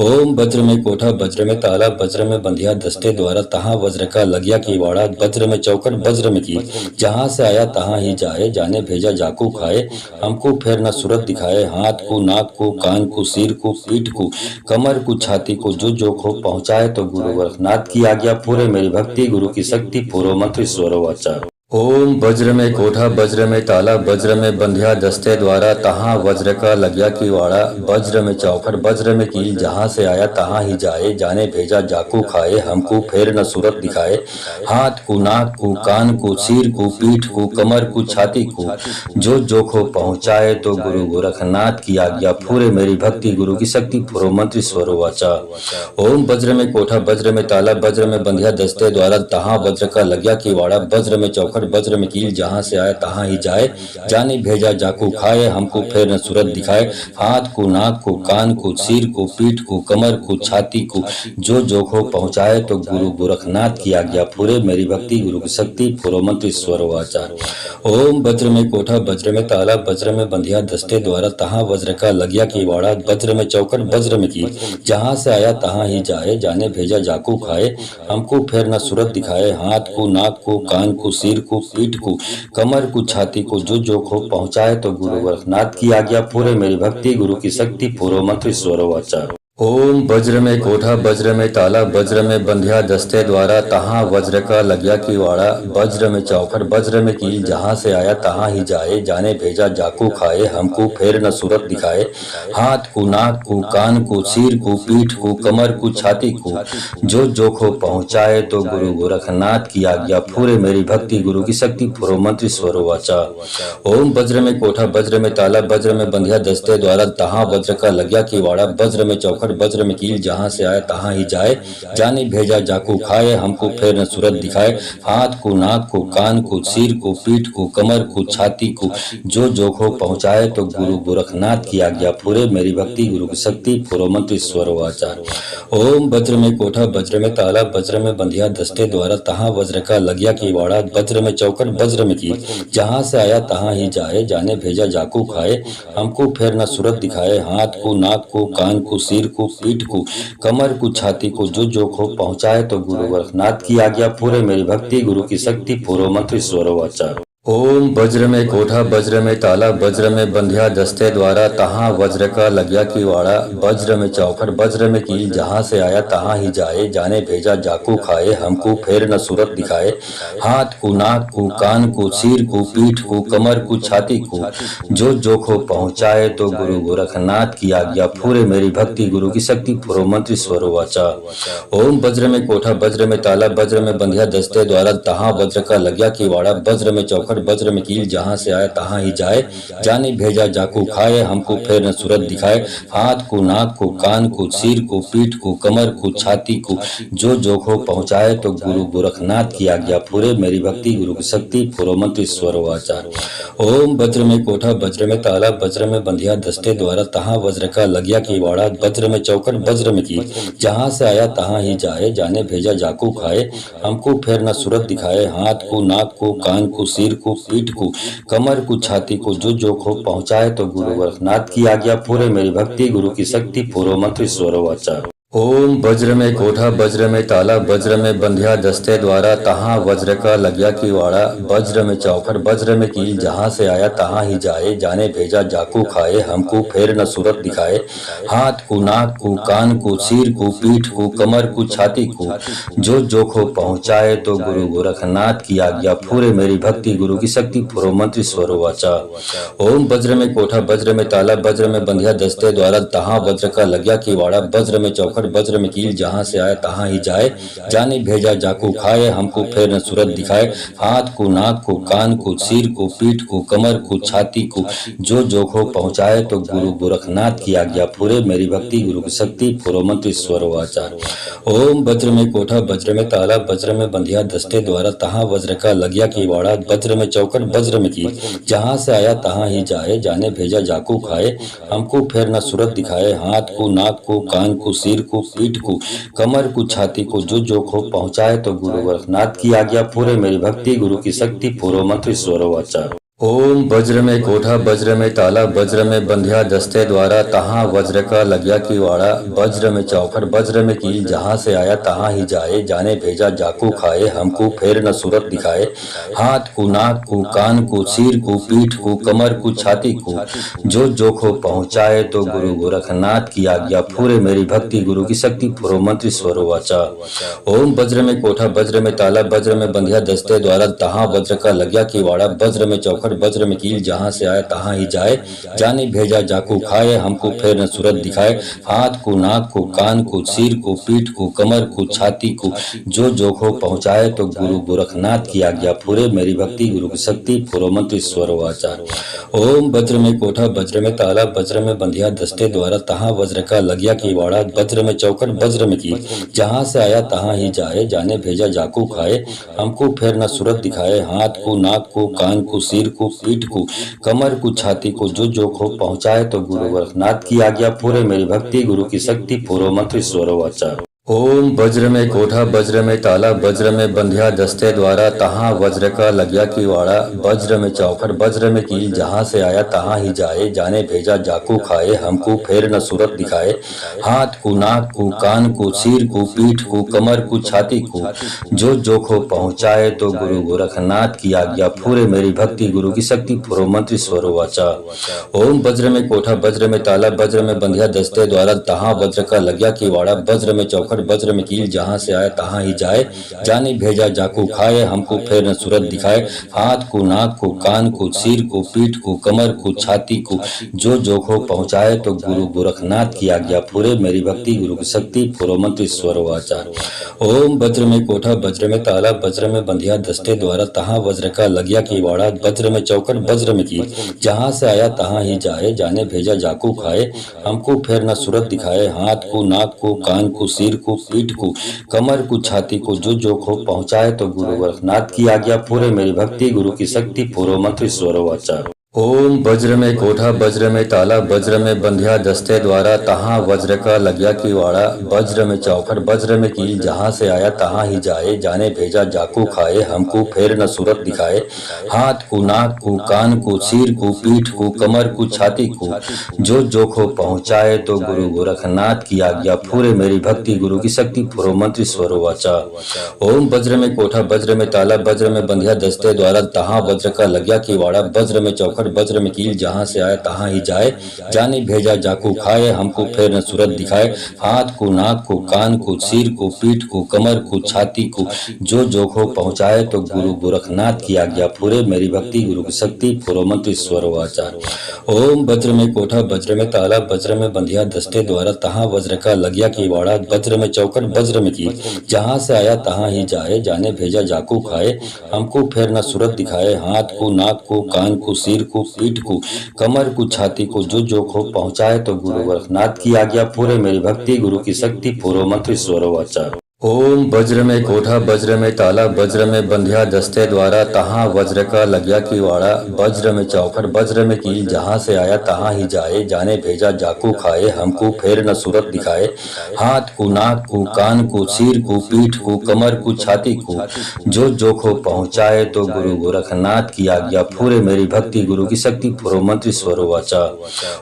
ओम वज्र में कोठा वज्र में ताला वज्र में बंधिया दस्ते द्वारा तहाँ वज्र का लग्या किवाड़ा वज्र में चौखट वज्र में कील जहाँ से आया तहाँ ही जाए जाने भेजा जाकू खाए हमको फेर न सूरत दिखाए हाथ को नाक को कान को सिर को पीठ को कमर को छाती को जो जोखो पहुँचाए तो गुरु गोरखनाथ की आज्ञा पूरे मेरी भक्ति गुरु की शक्ति फुरो मंत्र स्वरो वाचा। ओम वज्र में कोठा वज्र में ताला वज्र में बंधिया दस्ते द्वारा तहाँ वज्र का लग्या किवाड़ा वज्र में चौखट वज्र में कील जहाँ से आया तहाँ ही जाए जाने भेजा जाकू खाए हमको फेर न सूरत दिखाए हाथ को नाक को कान को सिर को पीठ को कमर को छाती को जो जोखो पहुँचाए तो गुरु गोरखनाथ की आज्ञा फूरे मेरी भक्ति गुरु की शक्ति फुरो मंत्र स्वरो वाचा। ओम वज्र में कोठा वज्र में ताला वज्र में बंधिया दस्ते द्वारा तहाँ वज्र का लग्या किवाड़ा वज्र में चौखट वज्र में कील जहाँ से आया तहाँ ही जाए जाने भेजा जाकू खाए हमको फेर न सूरत दिखाए हाथ को नाक को कान को सिर को पीठ को कमर को छाती को जो जोखो पहुँचाए तो गुरु गोरखनाथ की आज्ञा फूरे मेरी भक्ति गुरु की शक्ति फुरो मंत्र स्वरो आचार। ओम वज्र में कोठा वज्र में ताला वज्र में बंधिया दस्ते द्वारा तहाँ वज्र का लग्या किवाड़ा वज्र में चौखट वज्र में कील जहाँ से आया तहाँ ही जाए जाने भेजा जाकू खाए हमको फेर न सूरत दिखाए हाथ को नाक को कान को सिर को पीठ को कमर को छाती को जो जोखो पहुँचाए तो गुरु गोरखनाथ की आज्ञा फूरे मेरी भक्ति गुरु की शक्ति फुरो मंत्र स्वरो वाचा। ओम वज्र में कोठा वज्र में ताला वज्र में बंधिया दस्ते द्वारा तहाँ वज्र का लग्या किवाड़ा वज्र में चौखट वज्र में कील जहाँ से आया तहाँ ही जाए जाने भेजा जाकू खाए हमको फेर न सूरत दिखाए हाथ को नाक को कान को सिर को पीठ को कमर को छाती को जो जोखो पहुँचाए तो गुरु गोरखनाथ की आज्ञा फूरे मेरी भक्ति गुरु की शक्ति फुरो मंत्री स्वरो वाचा। ओम वज्र में कोठा वज्र में ताला वज्र में बंधिया दस्ते द्वारा तहाँ वज्र का लग्या किवाड़ा वज्र में चौखट वज्र में कील जहाँ से आए तहाँ ही जाए जाने भेजा जाको खाए हमको फेर न सूरत दिखाए हाथ को नाक को कान को सिर को पीठ को कमर को छाती को जो जोखो पहुँचाए तो गुरु गोरखनाथ की आज्ञा फूरे मेरी भक्ति गुरु की शक्ति फुरो मंत्री स्वर वाचा। ओम वज्र में कोठा वज्र में ताला वज्र में बंधिया दस्ते द्वारा तहाँ वज्र का लग्या किवाड़ा वज्र में चौखट वज्र में कील जहाँ से आया तहाँ ही जाए जाने भेजा जाको खाए हमको फेर न सूरत दिखाए हाथ को नाक को कान को सिर को पीठ को कमर को छाती को जो जोखो पहुँचाए तो गुरु गोरखनाथ की आज्ञा पूरे मेरी भक्ति गुरु की शक्ति पूरो मंत्र स्वर वाचा। ओम वज्र में कोठा वज्र में ताला वज्र में बंधिया दस्ते द्वारा तहाँ वज्र का लग्या किवाड़ा वज्र में चौखट वज्र में कील जहाँ से आया तहाँ ही जाए जाने भेजा जाको खाए हमको फेर न सूरत दिखाए हाथ को नाक को कान को सिर को पीठ को कमर को छाती को जो जोखो पहुँचाए तो गुरु गोरखनाथ की आज्ञा फूरे मेरी भक्ति गुरु की शक्ति फुरो मंत्री स्वरो वाचा। ओम वज्र में कोठा वज्र में ताला वज्र में बंधिया दस्ते द्वारा तहाँ वज्र का लग्या किवाड़ा वज्र में चौखट वज्र में कील जहाँ से आया तहाँ ही जाए जाने भेजा जाको खाए हमको फेर न सूरत दिखाए हाथ को नाक को कान को सिर को पीठ को कमर को छाती को जो जोखो पहुँचाए तो गुरु गोरखनाथ की आज्ञा फूरे मेरी भक्ति गुरु की शक्ति फुरो मंत्र स्वर वाचा। ओम वज्र में कोठा वज्र में ताला वज्र में बंधिया दस्ते द्वारा तहाँ वज्र का लग्या किवाड़ा वज्र में चौखट वज्र में कील जहाँ से आया तहाँ ही जाए जाने भेजा जाको खाए हमको फेर न सूरत दिखाए हाथ को नाक को कान को सिर को पीठ को कमर को छाती को जो जोखो पहुँचाए तो गुरु गोरखनाथ की आज्ञा फूरे मेरी भक्ति गुरु की शक्ति फुरो मंत्र स्वर वाचा। ओम वज्र में कोठा वज्र में ताला वज्र में बंधिया दस्ते द्वारा तहाँ वज्र का लग्या किवाड़ा वज्र में चौखट वज्र में कील जहाँ से आया तहाँ ही जाए जाने भेजा जाको खाए हमको फेर न सूरत दिखाए हाथ को नाक को कान को सिर को पीठ को कमर को छाती को जो जोखो पहुँचाए तो गुरु गोरखनाथ की आज्ञा फूरे मेरी भक्ति गुरु की शक्ति फुरो मंत्र स्वरो वाचा। ओम वज्र में कोठा वज्र में ताला वज्र में बंधिया दस्ते द्वारा तहाँ वज्र का लग्या किवाड़ा वज्र में चौखट वज्र में कील जहाँ से आया तहाँ ही जाए जाने भेजा जाको खाए हमको फेर न सूरत दिखाए हाथ को नाक को कान को सिर को पीठ को कमर को छाती को जो जोखो पहुँचाए तो गुरु गोरखनाथ की आज्ञा फूरे मेरी भक्ति गुरु की शक्ति फुरो मंत्र स्वर वाचा। ओम वज्र में कोठा वज्र में ताला वज्र में बंधिया दस्ते द्वारा तहाँ वज्र का लग्या किवाड़ा वज्र में चौखट वज्र में कील जहाँ से आया तहाँ ही जाए जाने भेजा जाको खाए हमको फेर न सूरत दिखाए हाथ को नाक को कान को सिर को पीठ को कमर को छाती को जो जोखो पहुँचाए तो गुरु गोरखनाथ की आज्ञा फूरे मेरी भक्ति गुरु की शक्ति फुरो मंत्र स्वर वाचा। ओम वज्र में कोठा वज्र में ताला वज्र में बंधिया दस्ते द्वारा तहाँ वज्र का लग्या किवाड़ा वज्र में चौखट वज्र में कील जहाँ से आया तहाँ ही जाए जाने भेजा जाको खाए हमको फेर न सूरत दिखाए हाथ को नाक को कान को सिर को पीठ को कमर को छाती को जो जोखो पहुँचाए तो गुरु गोरखनाथ की आज्ञा फूरे मेरी भक्ति गुरु की शक्ति फुरो मंत्र स्वर वाचा। ओम वज्र में कोठा वज्र में ताला वज्र में बंधिया दस्ते द्वारा तहाँ वज्र का लग्या किवाड़ा वज्र में चौखट वज्र में कील जहाँ से आया तहाँ ही जाए जाने भेजा जाको खाए हमको फेर न सूरत दिखाए हाथ को नाक को कान को सिर को पीठ को कमर को छाती को जो जोखो पहुँचाए तो गुरु गोरखनाथ की आज्ञा फूरे मेरी भक्ति गुरु की शक्ति फुरो मंत्र स्वर वाचा। ओम वज्र में कोठा वज्र में ताला वज्र में बंधिया दस्ते द्वारा तहाँ वज्र का लग्या किवाड़ा वज्र में चौखट वज्र में कील जहाँ से आया तहाँ ही जाए जाने भेजा जाको खाए हमको फेर न सूरत दिखाए हाथ को नाक को कान को सिर को पीठ को कमर को छाती को जो जोखो पहुँचाए तो गुरु गोरखनाथ की आज्ञा फूरे मेरी भक्ति गुरु की शक्ति फुरो मंत्र स्वर वाचा। ओम वज्र में कोठा वज्र में ताला वज्र में बंधिया दस्ते द्वारा तहाँ वज्र का लग्या की वाड़ा वज्र में चौखट वज्र में कील जहाँ से आया तहाँ ही जाए जाने भेजा जाकू खाए हमको फेर न सूरत दिखाए हाथ को नाक को कान को सिर को पीठ को कमर को छाती को जो जोखो पहुँचाए तो गुरु गोरखनाथ की आज्ञा पूरे मेरी भक्ति गुरु की शक्ति पूर्व मंत्री स्वरो वाचा। ओम वज्र में कोठा वज्र में ताला वज्र में बंधिया दस्ते द्वारा तहाँ वज्र का लग्या की वाड़ा वज्र में चौखट वज्र में कील जहाँ से आया तहाँ ही जाए जाने भेजा जाको खाए हमको फेर न सूरत दिखाए हाथ को नाक को कान को सिर को पीठ को कमर को छाती को जो जोखो पहुँचाए तो गुरु गोरखनाथ की आज्ञा पूरे मेरी भक्ति गुरु की शक्ति पूर्व मंत्री स्वर वाचार। ओम वज्र में कोठा वज्र में ताला वज्र में बंधिया दस्ते द्वारा तहाँ वज्र का लग्या की वाड़ा वज्र में चौखट वज्र में कील जहाँ से आया तहाँ ही जाए जाने भेजा जाको खाए हमको फेर न सूरत दिखाए हाथ को नाक को कान को सिर को पीठ को कमर को छाती को जो जोखो पहुँचाए तो गुरु गोरखनाथ की आज्ञा पूरे मेरी भक्ति गुरु की शक्ति पूर्व मंत्री स्वर वाचा। ओम वज्र में कोठा वज्र में ताला वज्र में बंधिया दस्ते द्वारा तहाँ वज्र का लग्या की वाड़ा वज्र में चौखट वज्र में कील जहाँ से आया तहाँ ही जाए जाने भेजा जाको खाए हमको फेर न सूरत दिखाए हाथ को नाक को कान को सिर को पीठ को कमर को छाती को जो जोखो पहुँचाए तो गुरु गोरखनाथ की आज्ञा पूरे मेरी भक्ति गुरु की शक्ति पूर्व मंत्री स्वरो वाचा। ओम वज्र में कोठा वज्र में ताला वज्र में बंधिया दस्ते द्वारा तहाँ वज्र का लग्या की वाड़ा वज्र में चौखट वज्र में कील जहाँ से आया तहाँ ही जाए जाने भेजा जाको खाए हमको फेर न सूरत दिखाए हाथ को नाक को कान को सिर को पीठ को कमर को छाती को जो जोखो पहुँचाए तो गुरु गोरखनाथ की आज्ञा पूरे मेरी भक्ति गुरु की शक्ति पूर्व मंत्री स्वर वाचार। ओम वज्र में कोठा वज्र में ताला वज्र में बंधिया दस्ते द्वारा तहाँ वज्र का लग्या की वाड़ा वज्र में चौखट वज्र में कील जहाँ से आया तहाँ ही जाए जाने भेजा जाको खाए हमको फेर न सूरत दिखाए हाथ को नाक को कान को सिर को पीठ को कमर को छाती को जो जोखो पहुँचाए तो गुरु गोरखनाथ की आज्ञा पूरे मेरी भक्ति गुरु की शक्ति पूर्व मंत्री स्वर वाचा। ओम वज्र में कोठा वज्र में ताला वज्र में बंधिया दस्ते द्वारा तहाँ वज्र का लग्या की वाड़ा वज्र में चौखट वज्र में कील जहाँ से आया तहाँ ही जाए जाने भेजा जाको खाए हमको फेर न सूरत दिखाए हाथ को नाक को कान को सिर को पीठ को कमर को छाती को जो जोखो पहुँचाए तो गुरु गोरखनाथ की आज्ञा पूरे मेरी भक्ति गुरु की शक्ति पूर्व मंत्री स्वरो वाचा।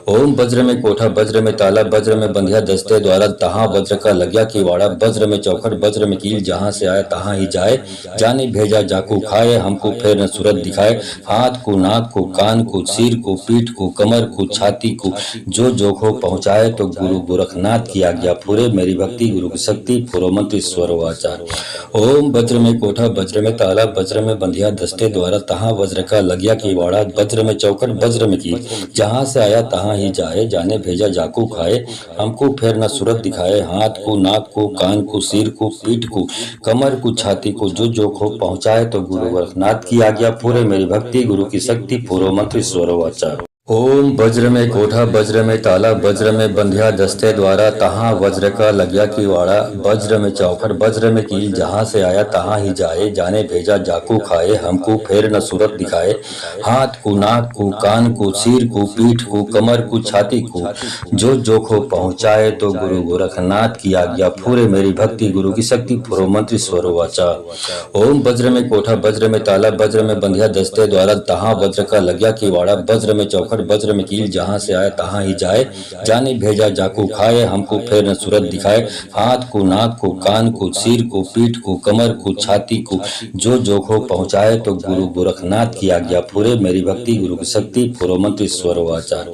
ओम वज्र में कोठा वज्र में ताला वज्र में बंधिया दस्ते द्वारा तहाँ वज्र का लग्या की वाड़ा वज्र में चौखट वज्र में कील जहाँ से आया तहाँ ही जाए जाने भेजा जाको खाए हमको फेर न सूरत दिखाए हाथ को नाक को कान को सिर को पीठ को कमर को छाती को जो जोखो पहुँचाए तो गुरु गोरखनाथ की आज्ञा पूरे मेरी भक्ति गुरु की शक्ति पूर्व मंत्री स्वर वाचार। ओम वज्र में कोठा वज्र में ताला वज्र में बंधिया दस्ते द्वारा तहाँ वज्र का लग्या की वाड़ा वज्र में चौखट वज्र में कील जहाँ से आया तहाँ ही जाए जाने भेजा जाको खाए हमको फेर न सूरत दिखाए हाथ को नाक को कान को सिर को पीठ को कमर को छाती को जो जोखो पहुँचाए तो गुरु गोरखनाथ की आज्ञा पूरे मेरी भक्ति गुरु की शक्ति पूर्व मंत्री स्वर वाचा। ओम वज्र में कोठा वज्र में ताला वज्र में बंधिया दस्ते द्वारा तहाँ वज्र का लग्या की वाड़ा वज्र में चौखट वज्र में कील जहाँ से आया तहाँ ही जाए जाने भेजा जाको खाए हमको फेर न सूरत दिखाए हाथ को नाक को कान को सिर को पीठ को कमर को छाती को जो जोखो पहुँचाए तो गुरु गोरखनाथ की आज्ञा पूरे मेरी भक्ति गुरु की शक्ति पूर्व मंत्री स्वर वाचा। ओम वज्र में कोठा वज्र में ताला वज्र में बंधिया दस्ते द्वारा तहाँ वज्र का लग्या की वाड़ा वज्र में चौखट वज्र में कील जहाँ से आया तहाँ ही जाए जाने भेजा जाको खाए हमको फेर न सूरत दिखाए हाथ को नाक को कान को सिर को पीठ को कमर को छाती को जो जोखो पहुँचाए तो गुरु गोरखनाथ की आज्ञा पूरे मेरी भक्ति गुरु की शक्ति पूर्व मंत्री स्वर वाचार।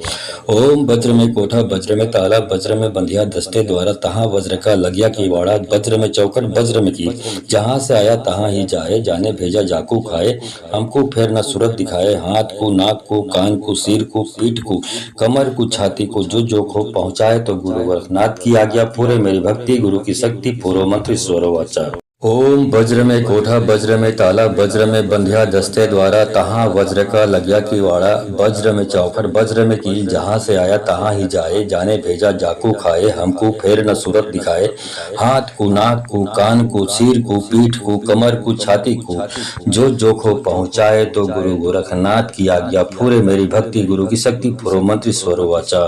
ओम वज्र में कोठा वज्र में ताला वज्र में बंधिया दस्ते द्वारा तहाँ वज्र का लग्या की वाड़ा वज्र में चौखट वज्र में कील जहाँ से आया तहाँ ही जाए जाने भेजा जाको खाए हमको फेर न सूरत दिखाए हाथ को नाक को कान को सिर को पीठ को कमर को छाती को जो जोखो पहुँचाए तो गुरु गोरखनाथ की आज्ञा पूरे मेरी भक्ति गुरु की शक्ति पूर्व मंत्री स्वर वाचा। ओम वज्र में कोठा वज्र में ताला वज्र में बंध्या दस्ते द्वारा तहाँ वज्र का लग्या की वाड़ा वज्र में चौखट वज्र में कील जहाँ से आया तहाँ ही जाए जाने भेजा जाकू खाए हमको फेर न सूरत दिखाए हाथ को नाक को कान को सिर को पीठ को कमर को छाती को जो जोखो पहुँचाए तो गुरु गोरखनाथ की आज्ञा पूरे मेरी भक्ति गुरु की शक्ति पूर्व मंत्री स्वरोवाचा।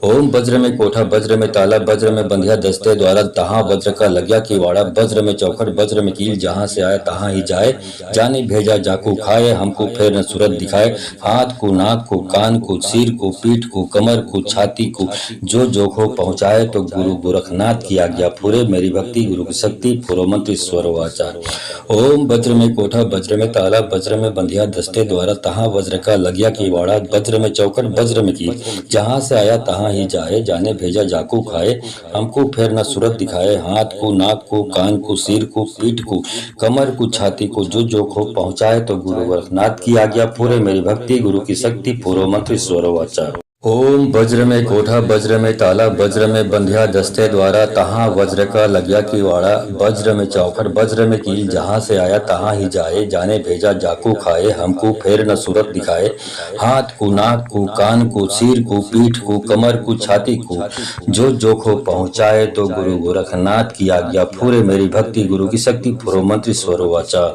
ओम वज्र में कोठा वज्र में ताला वज्र में बंध्या दस्ते द्वारा तहाँ वज्र का लग्या की वाड़ा वज्र में चौखट वज्र में कील जहाँ से आए तहाँ ही जाए जाने भेजा जाको खाए हमको फेर न सूरत दिखाए हाथ को नाक को कान को सिर को पीठ को कमर को छाती को जो जोखो पहुँचाए तो गुरु गोरखनाथ की आज्ञा पूरे मेरी भक्ति गुरु की शक्ति पूर्व मंत्री स्वरोवाचार। ओम वज्र में कोठा वज्र में ताला वज्र में बंध्या दस्ते द्वारा तहाँ वज्र का लग्या की वाड़ा वज्र में चौखट वज्र में कील जहाँ से आया तहाँ ही जाए जाने भेजा जाको खाए हमको फेर न सूरत दिखाए हाथ को नाक को कान को सिर को पीठ को कमर को छाती को जो जोखो पहुँचाए तो गुरु गोरखनाथ की आज्ञा पूरे मेरी भक्ति गुरु की शक्ति पूर्व मंत्री स्वरोवाचा। ओम वज्र में कोठा वज्र में ताला वज्र में बंध्या दस्ते द्वारा तहाँ वज्र का लग्या की वाड़ा वज्र में चौखट वज्र में कील जहाँ से आया तहाँ ही जाए जाने भेजा जाको खाए हमको फेर न सूरत दिखाए हाथ को नाक को कान को सिर को पीठ को कमर को छाती को जो जोखो पहुँचाए तो गुरु गोरखनाथ की आज्ञा पूरे मेरी भक्ति गुरु की शक्ति पूर्व मंत्री स्वरोवाचा।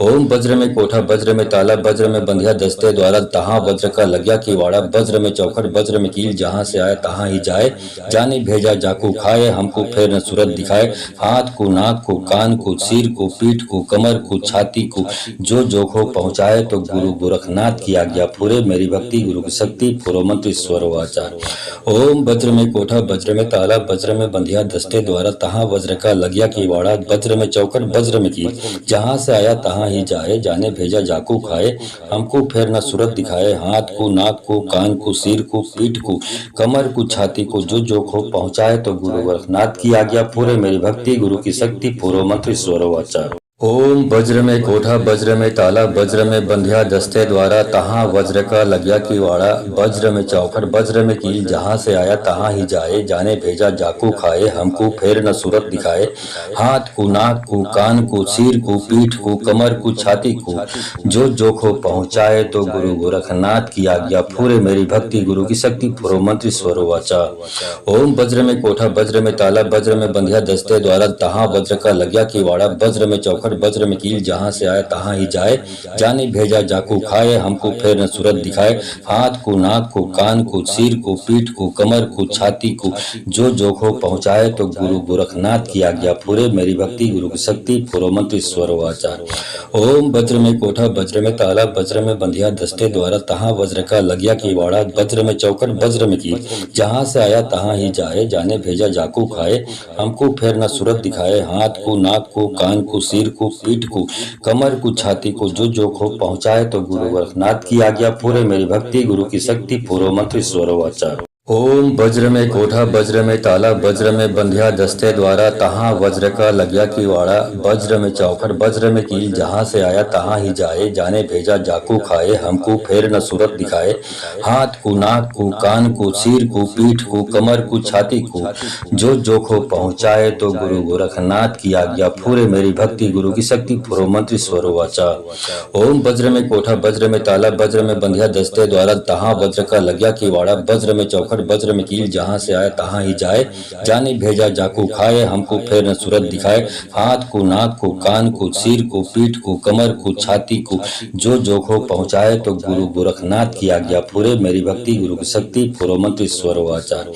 ओम वज्र में कोठा वज्र में ताला वज्र में बंध्या दस्ते द्वारा तहाँ वज्र का लग्या की वाड़ा वज्र में चौखट वज्र में कील जहाँ से आए तहाँ ही जाए जाने भेजा जाको खाए हमको फेर न सूरत दिखाए हाथ को नाक को कान को सिर को पीठ को कमर को छाती को जो जोखो पहुँचाए तो गुरु गोरखनाथ की आज्ञा पूरे मेरी भक्ति गुरु की शक्ति पूर्व मंत्री स्वरोवाचार। ओम वज्र में कोठा वज्र में ताला वज्र में बंध्या दस्ते द्वारा तहाँ वज्र का लग्या की वाड़ा वज्र में चौखट वज्र में कील जहाँ से आया तहाँ ही जाए जाने भेजा जाको खाए हमको फेर न सूरत दिखाए हाथ को नाक को कान को सिर को पीठ को कमर को छाती को जो जोखो पहुँचाए तो गुरु गोरखनाथ की आज्ञा पूरे मेरी भक्ति गुरु की शक्ति पूर्व मंत्री स्वरोवाचा। ओम वज्र में कोठा वज्र में ताला वज्र में बंध्या दस्ते द्वारा तहाँ वज्र का लग्या की वाड़ा वज्र में चौखट वज्र में कील जहाँ से आया तहाँ ही जाए जाने भेजा जाको खाए हमको फेर न सूरत दिखाए हाथ को नाक को कान को सिर को पीठ को कमर को छाती को जो जोखो पहुँचाए तो गुरु गोरखनाथ की आज्ञा पूरे मेरी भक्ति गुरु की शक्ति पूर्व मंत्री स्वरोवाचा। ओम वज्र में कोठा वज्र में ताला वज्र में बंध्या दस्ते द्वारा तहाँ वज्र का लग्या की वाड़ा वज्र में चौखट वज्र में कील जहाँ से आए तहाँ ही जाए जाने भेजा जाको खाए हमको फेर न सूरत दिखाए हाथ को नाक को कान को सिर को पीठ को कमर को छाती को जो जोखो पहुँचाए तो गुरु गोरखनाथ की आज्ञा पूरे मेरी भक्ति गुरु की शक्ति पूर्व मंत्री स्वरोवाचार। ओम वज्र में कोठा वज्र में ताला वज्र में बंध्या दस्ते द्वारा तहाँ वज्र का लग्या की वाड़ा वज्र में चौखट वज्र में कील जहाँ से आया तहाँ ही जाए जाने भेजा जाको खाए हमको फेर न सूरत दिखाए हाथ को नाक को कान को सिर को पीठ को कमर को छाती को जो जोखो पहुँचाए तो गुरु गोरखनाथ की आज्ञा पूरे मेरी भक्ति गुरु की शक्ति पूर्व मंत्री स्वरोवाचा। ओम वज्र में कोठा वज्र में ताला वज्र में बंध्या दस्ते द्वारा तहाँ वज्र का लग्या की वाड़ा वज्र में चौखट वज्र में कील जहाँ से आया तहाँ ही जाए जाने भेजा जाको खाए हमको फेर न सूरत दिखाए हाथ को नाक को कान को सिर को पीठ को कमर को छाती को जो जोखो पहुँचाए तो गुरु गोरखनाथ की आज्ञा पूरे मेरी भक्ति गुरु की शक्ति पूर्व मंत्री स्वरोवाचा। ओम वज्र में कोठा वज्र में ताला वज्र में बंध्या दस्ते द्वारा तहाँ वज्र का लग्या की वाड़ा वज्र में चौखट वज्र में कील जहाँ से आया तहाँ ही जाए जाने भेजा जाको खाए हमको फेर न सूरत दिखाए हाथ को नाक को कान को सिर को पीठ को कमर को छाती को जो जोखो पहुँचाए तो गुरु गोरखनाथ की आज्ञा पूरे मेरी भक्ति गुरु की शक्ति पूर्व मंत्री स्वरोवाचार।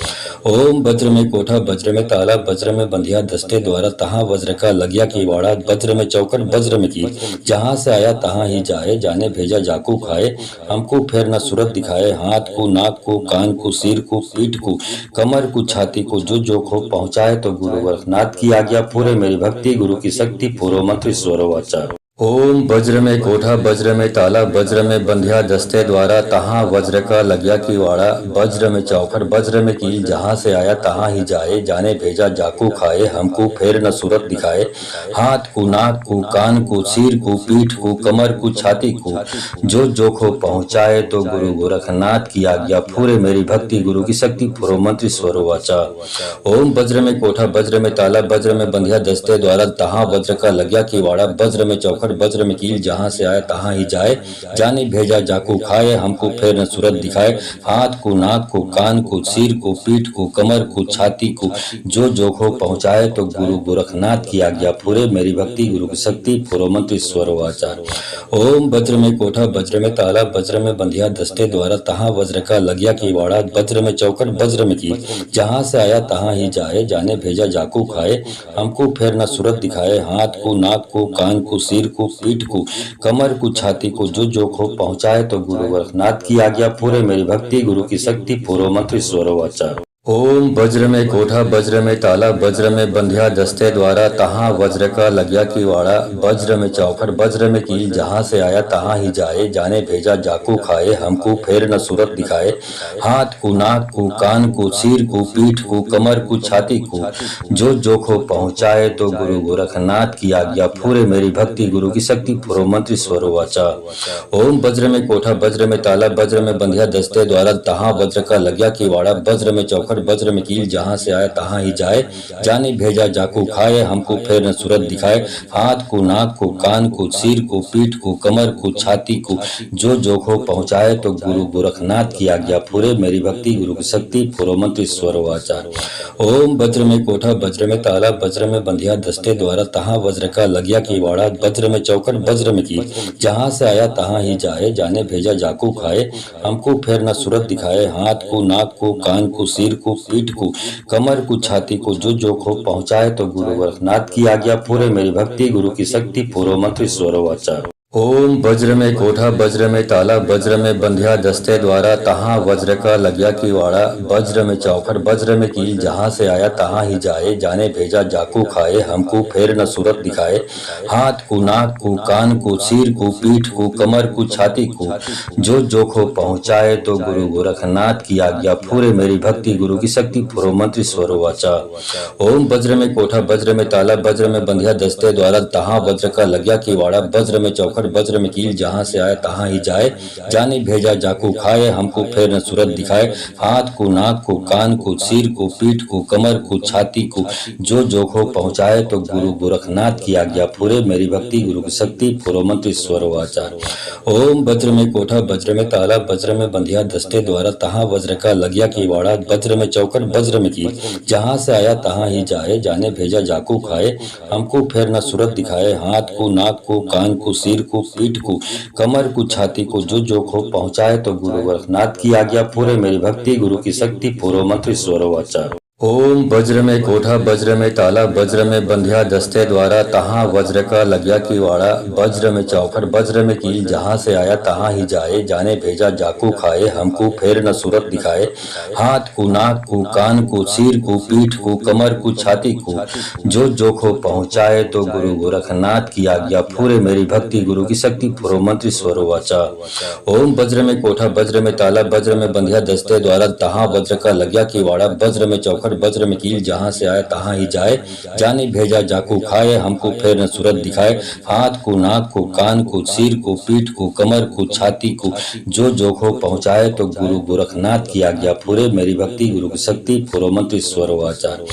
ओम वज्र में कोठा वज्र में ताला वज्र में बंध्या दस्ते द्वारा तहाँ वज्र का लग्या की वाड़ा वज्र में चौखट वज्र में कील जहाँ से आया तहाँ ही जाए जाने भेजा जाको खाए हमको फेर न सूरत दिखाए हाथ को नाक को कान को सिर को पीठ को कमर को छाती को जो जोखो पहुँचाए तो गुरु गोरखनाथ की आज्ञा पूरे मेरी भक्ति गुरु की शक्ति पूर्व मंत्री स्वरोवाचा। ओम वज्र में कोठा वज्र में ताला वज्र में बंधिया दस्ते द्वारा तहाँ वज्र का लग्या की वाड़ा वज्र में चौखट वज्र में कील जहाँ से आया तहाँ ही जाए जाने भेजा जाकू खाए हमको फेर न सूरत दिखाए हाथ को नाक को कान को सिर को पीठ को कमर को छाती को जो जोखो पहुँचाए तो गुरु गोरखनाथ की आज्ञा फूरे मेरी भक्ति गुरु की शक्ति फुरो मंत्री स्वरो वाचा। ओम वज्र में कोठा वज्र में ताला वज्र में बंधिया दस्ते द्वारा तहाँ वज्र का लग्या की वाड़ा वज्र में चौखट वज्र में कील जहाँ से आया तहाँ ही जाए जाने भेजा जाको खाए हमको फेर न सूरत दिखाए हाथ को नाक को कान को सिर को पीठ को कमर को छाती को जो जोखो पहुँचाए तो गुरु गोरखनाथ की आज्ञा फुरे मेरी भक्ति गुरु की शक्ति फुरो मंत्र स्वर वाचार। ओम वज्र में कोठा वज्र में ताला वज्र में बंधिया दस्ते द्वारा तहाँ वज्र का लग्या की वाड़ा वज्र में चौखट वज्र में कील जहाँ से आया तहाँ ही जाए जाने भेजा जाको खाए हमको फेर न सूरत दिखाए हाथ को नाक को कान को सिर को पीठ को कमर को छाती को जो जोखो पहुँचाए तो गुरु गोरखनाथ की आज्ञा फुरे मेरी भक्ति गुरु की शक्ति फुरो मंत्र स्वर वाचा। ओम वज्र में कोठा वज्र में ताला वज्र में बंधिया दस्ते द्वारा तहाँ वज्र का लग्या की वाड़ा वज्र में चौखट वज्र में कील जहाँ से आया तहाँ ही जाए जाने भेजा जाको खाए हमको फेर न सूरत दिखाए हाथ को नाक को कान को सिर को पीठ को कमर को छाती को जो जोखो पहुँचाए तो गुरु गोरखनाथ की आज्ञा फुरे मेरी भक्ति गुरु की शक्ति फुरो मंत्र स्वरो वाचा। ओम वज्र में कोठा वज्र में ताला वज्र में बंधिया दस्ते द्वारा तहाँ वज्र का लग्या की वाड़ा वज्र में चौखट वज्र में कील जहाँ से आया तहाँ ही जाए जाने भेजा जाको खाए हमको फेर न सूरत दिखाए हाथ को नाक को कान को सिर को पीठ को कमर को छाती को जो जोखो पहुँचाए तो गुरु गोरखनाथ की आज्ञा फुरे मेरी भक्ति गुरु की शक्ति फुरो मंत्र स्वर वाचार। ओम वज्र में कोठा वज्र में ताला वज्र में बंधिया दस्ते द्वारा तहाँ वज्र का लग्या की वाड़ा वज्र में चौखट वज्र में कील जहाँ से आया तहाँ ही जाए जाने भेजा जाको खाए हमको फेर न सूरत दिखाए हाथ को नाक को कान को सिर को पीठ को कमर को छाती को जो जोखो पहुँचाए तो गुरु गोरखनाथ की आज्ञा फुरे मेरी भक्ति गुरु की शक्ति फुरो मंत्र स्वर वाचा। ओम वज्र में कोठा वज्र में ताला वज्र में बंधिया दस्ते द्वारा तहाँ वज्र का लग्या की वाड़ा वज्र में चौखट वज्र में कील जहाँ से आया तहाँ ही जाए जाने भेजा जाको खाए हमको फेर न सूरत दिखाए हाथ को नाक को कान को सिर को पीठ को कमर को छाती को जो जोखो पहुँचाए तो गुरु गोरखनाथ की आज्ञा फुरे मेरी भक्ति गुरु की शक्ति फुरो मंत्र स्वर वाचा। ओम वज्र में कोठा वज्र में ताला वज्र में बंधिया दस्ते द्वारा तहाँ वज्र का लग्या की वाड़ा वज्र में चौखट वज्र में कील जहाँ से आया तहाँ ही जाए जाने भेजा जाको खाए हमको फेर न सूरत दिखाए हाथ को नाक को कान को सिर को पीठ को कमर को छाती को जो जोखो पहुँचाए तो गुरु गोरखनाथ की आज्ञा फुरे मेरी भक्ति गुरु की शक्ति फुरो मंत्र स्वर वाचार। ओम वज्र में कोठा वज्र में ताला वज्र में बंधिया दस्ते द्वारा तहाँ वज्र का लग्या की वाड़ा वज्र में चौखट वज्र में कील जहाँ से आया तहाँ ही जाए जाने भेजा जाको खाए हमको फेर न सूरत दिखाए हाथ को नाक को कान को सिर को पीठ को कमर को छाती को जो जोखो पहुँचाए तो गुरु गोरखनाथ की आज्ञा फुरे मेरी भक्ति गुरु की शक्ति फुरो मंत्र स्वर वाचा। ओम वज्र में कोठा वज्र में ताला वज्र में बंधिया दस्ते द्वारा तहाँ वज्र का लग्या की वाड़ा वज्र में चौखट वज्र में कील जहाँ से आया तहाँ ही जाए जाने भेजा जाको खाए हमको फेर न सूरत दिखाए हाथ को नाक को कान को सिर को पीठ को कमर को छाती को जो जोखो पहुँचाए तो गुरु गोरखनाथ की आज्ञा फुरे मेरी भक्ति गुरु की शक्ति फुरो मंत्र स्वर वाचा। ओम वज्र में कोठा वज्र में ताला वज्र में बंधिया दस्ते द्वारा तहाँ वज्र का लग्या की वाड़ा वज्र में चौखट वज्र में कील जहाँ से आया तहाँ ही जाए जाने भेजा जाको खाए हमको फेर न सूरत दिखाए हाथ को नाक को कान को सिर को पीठ को कमर को छाती को जो जोखो पहुँचाए तो गुरु गोरखनाथ की आज्ञा फुरे मेरी भक्ति गुरु की शक्ति फुरो मंत्र स्वर वाचार।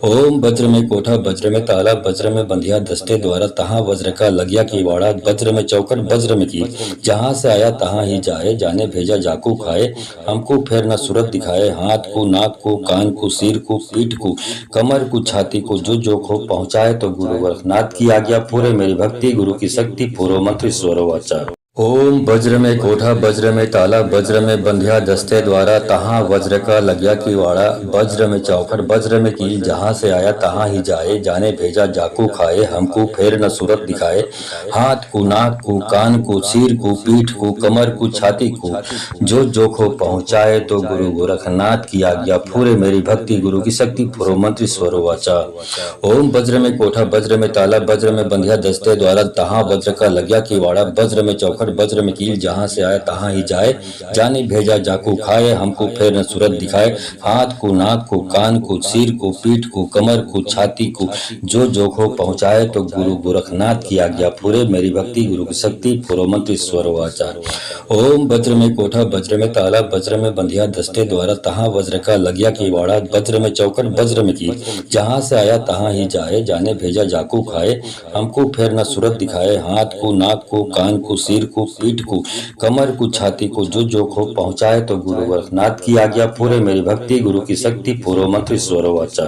ओम वज्र में कोठा वज्र में ताला वज्र में बंधिया दस्ते द्वारा तहाँ वज्र का लग्या की वाड़ा वज्र में चौखट वज्र में कील जहाँ से आया तहाँ ही जाए जाने भेजा जाको खाए हमको फेर न सूरत दिखाए हाथ को नाक को कान को सिर को पीठ को कमर को छाती को जो जोखो पहुँचाए तो गुरु गोरखनाथ की आज्ञा फुरे मेरी भक्ति गुरु की शक्ति फुरो मंत्र स्वर वाचा। ओम वज्र में कोठा वज्र में ताला वज्र में बंधिया दस्ते द्वारा तहाँ वज्र का लग्या किवाड़ा वज्र में चौखट वज्र में कील जहाँ से आया तहाँ ही जाए जाने भेजा जाकू खाए हमको फेर न सूरत दिखाए हाथ को नाक को कान को सिर को पीठ को कमर को छाती को जो जोखो पहुँचाए तो गुरु गोरखनाथ की आज्ञा फूरे मेरी भक्ति गुरु की शक्ति फुरो मंत्री स्वरो वाचा। ओम वज्र में कोठा वज्र में ताला वज्र में बंधिया दस्ते द्वारा तहाँ वज्र का लग्या किवाड़ा वज्र में चौखट वज्र में कील जहाँ से आया तहाँ ही जाए जाने भेजा जाकू खाए हमको फेर न सूरत दिखाए हाथ को नाक को कान को सिर को पीठ को कमर को छाती को जो जोखो पहुँचाए तो गुरु गोरखनाथ की आज्ञा फुरे मेरी भक्ति गुरु की शक्ति फुरो मंत्र स्वरो आचार। ओम वज्र में कोठा वज्र में ताला वज्र में बंधिया दस्ते द्वारा तहाँ वज्र का लग्या किवाड़ा वज्र में चौखट वज्र में कील जहाँ से आया तहाँ ही जाए जाने भेजा जाकू खाए हमको फेर न सूरत दिखाए हाथ को नाक को कान को सिर को पीठ को कमर को छाती को जो जोखो पहुँचाए तो गुरु गोरखनाथ की आज्ञा पूरे मेरी भक्ति गुरु की शक्ति पूरो मंत्र स्वरो वाचा।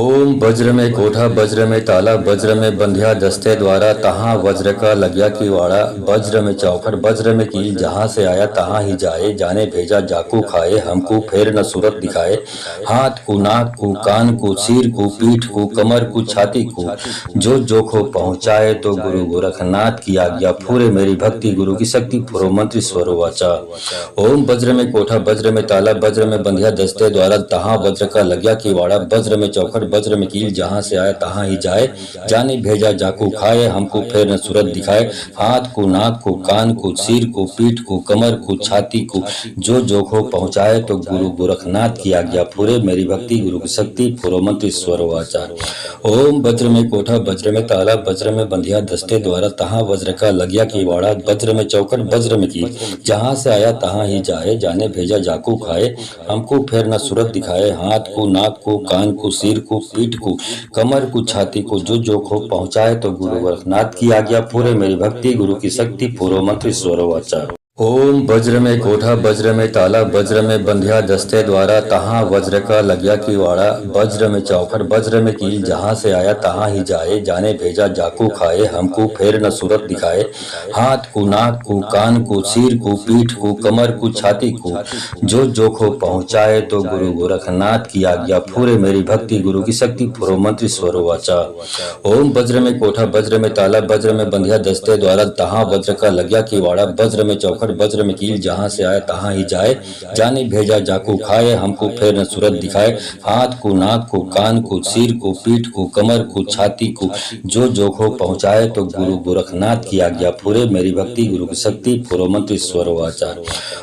ओम वज्र में कोठा वज्र में ताला वज्र में बंधिया दस्ते द्वारा तहाँ वज्र का लग्या किवाड़ा वज्र में चौखट वज्र में कील जहाँ से आया तहाँ ही जाए जाने भेजा जाकू खाए हमको फेर न सूरत दिखाए हाथ को नाक को कान को सिर को पीठ को कमर को छाती को जो जोखो पहुँचाए तो गुरु गोरखनाथ की आज्ञा फूरे मेरी भक्ति गुरु की शक्ति फुरो मंत्र स्वरो वाचा। ओम वज्र में कोठा वज्र में ताला वज्र में बंधिया दस्ते द्वारा तहाँ वज्र का लग्या किवाड़ा वज्र में चौखट वज्र में कील जहाँ से आया तहाँ ही जाए जाने भेजा जाकू खाए हमको फेर न सूरत दिखाए हाथ को नाक को कान को सिर को पीठ को कमर को छाती को जो जोखो पहुँचाए तो गुरु गोरखनाथ की आज्ञा फुरे मेरी भक्ति गुरु की शक्ति फुरो मंत्र स्वरो आचार। ओम वज्र में कोठा वज्र में ताला वज्र में बंधिया दस्ते द्वारा तहाँ वज्र का लग्या किवाड़ा वज्र में चौखट वज्र में कील जहाँ से आया तहाँ ही जाए जाने भेजा जाकू खाए हमको फेर न सूरत दिखाए हाथ को नाक को कान को सिर को पीठ को कमर को छाती को जो जोखो पहुँचाए तो गुरु गोरखनाथ की आज्ञा पूरे मेरी भक्ति गुरु की शक्ति पूरो मंत्र स्वरो वाचा। ओम वज्र में कोठा वज्र में ताला वज्र में बंधिया दस्ते द्वारा तहाँ वज्र का लग्या किवाड़ा वज्र में चौखट वज्र में कील जहाँ से आया तहाँ ही जाए जाने भेजा जाकू खाए हमको फेर न सूरत दिखाए हाथ को नाक को कान को सिर को पीठ को कमर को छाती को जो जोखो पहुँचाए तो गुरु गोरखनाथ की आज्ञा फूरे मेरी भक्ति गुरु की शक्ति फुरो मंत्र स्वरो वाचा। ओम वज्र में कोठा वज्र में ताला वज्र में बंधिया दस्ते द्वारा तहाँ वज्र का लग्या किवाड़ा वज्र में चौखट वज्र में कील जहाँ से आया तहाँ ही जाए जाने भेजा जाकू खाए हमको फेर न सूरत दिखाए हाथ को नाक को कान को सिर को पीठ को कमर को छाती को जो जोखो पहुँचाए तो गुरु गोरखनाथ की आज्ञा फुरे मेरी भक्ति गुरु की शक्ति फुरो मंत्र स्वरो आचार।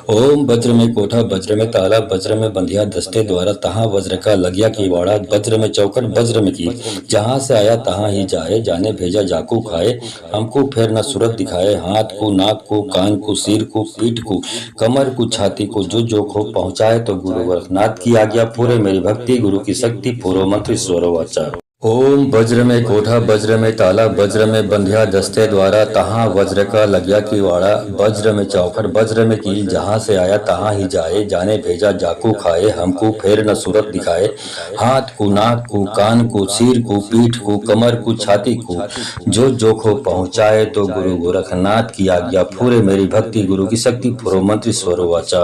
ओम वज्र में कोठा वज्र में ताला वज्र में बंधिया दस्ते द्वारा तहाँ वज्र का लग्या किवाड़ा वज्र में चौखट वज्र में कील जहाँ से आया तहाँ ही जाए जाने भेजा जाकू खाए हमको फेर न सूरत दिखाए हाथ को नाक को कान को सिर को पीठ को कमर को छाती को जो जोखो पहुँचाए तो गुरु गोरखनाथ की आज्ञा फुरे मेरी भक्ति गुरु की शक्ति फुरो मंत्र स्वरो वाचा। ओम वज्र में कोठा वज्र में ताला वज्र में बंधिया दस्ते द्वारा तहाँ वज्र का लग्या किवाड़ा वज्र में चौखट वज्र में कील जहाँ से आया तहाँ ही जाए जाने भेजा जाकू खाए हमको फेर न सूरत दिखाए हाथ को नाक को कान को सिर को पीठ को कमर को छाती को जो जोखो पहुँचाए तो गुरु गोरखनाथ की आज्ञा फुरे मेरी भक्ति गुरु की शक्ति फुरो मंत्र स्वरो वाचा।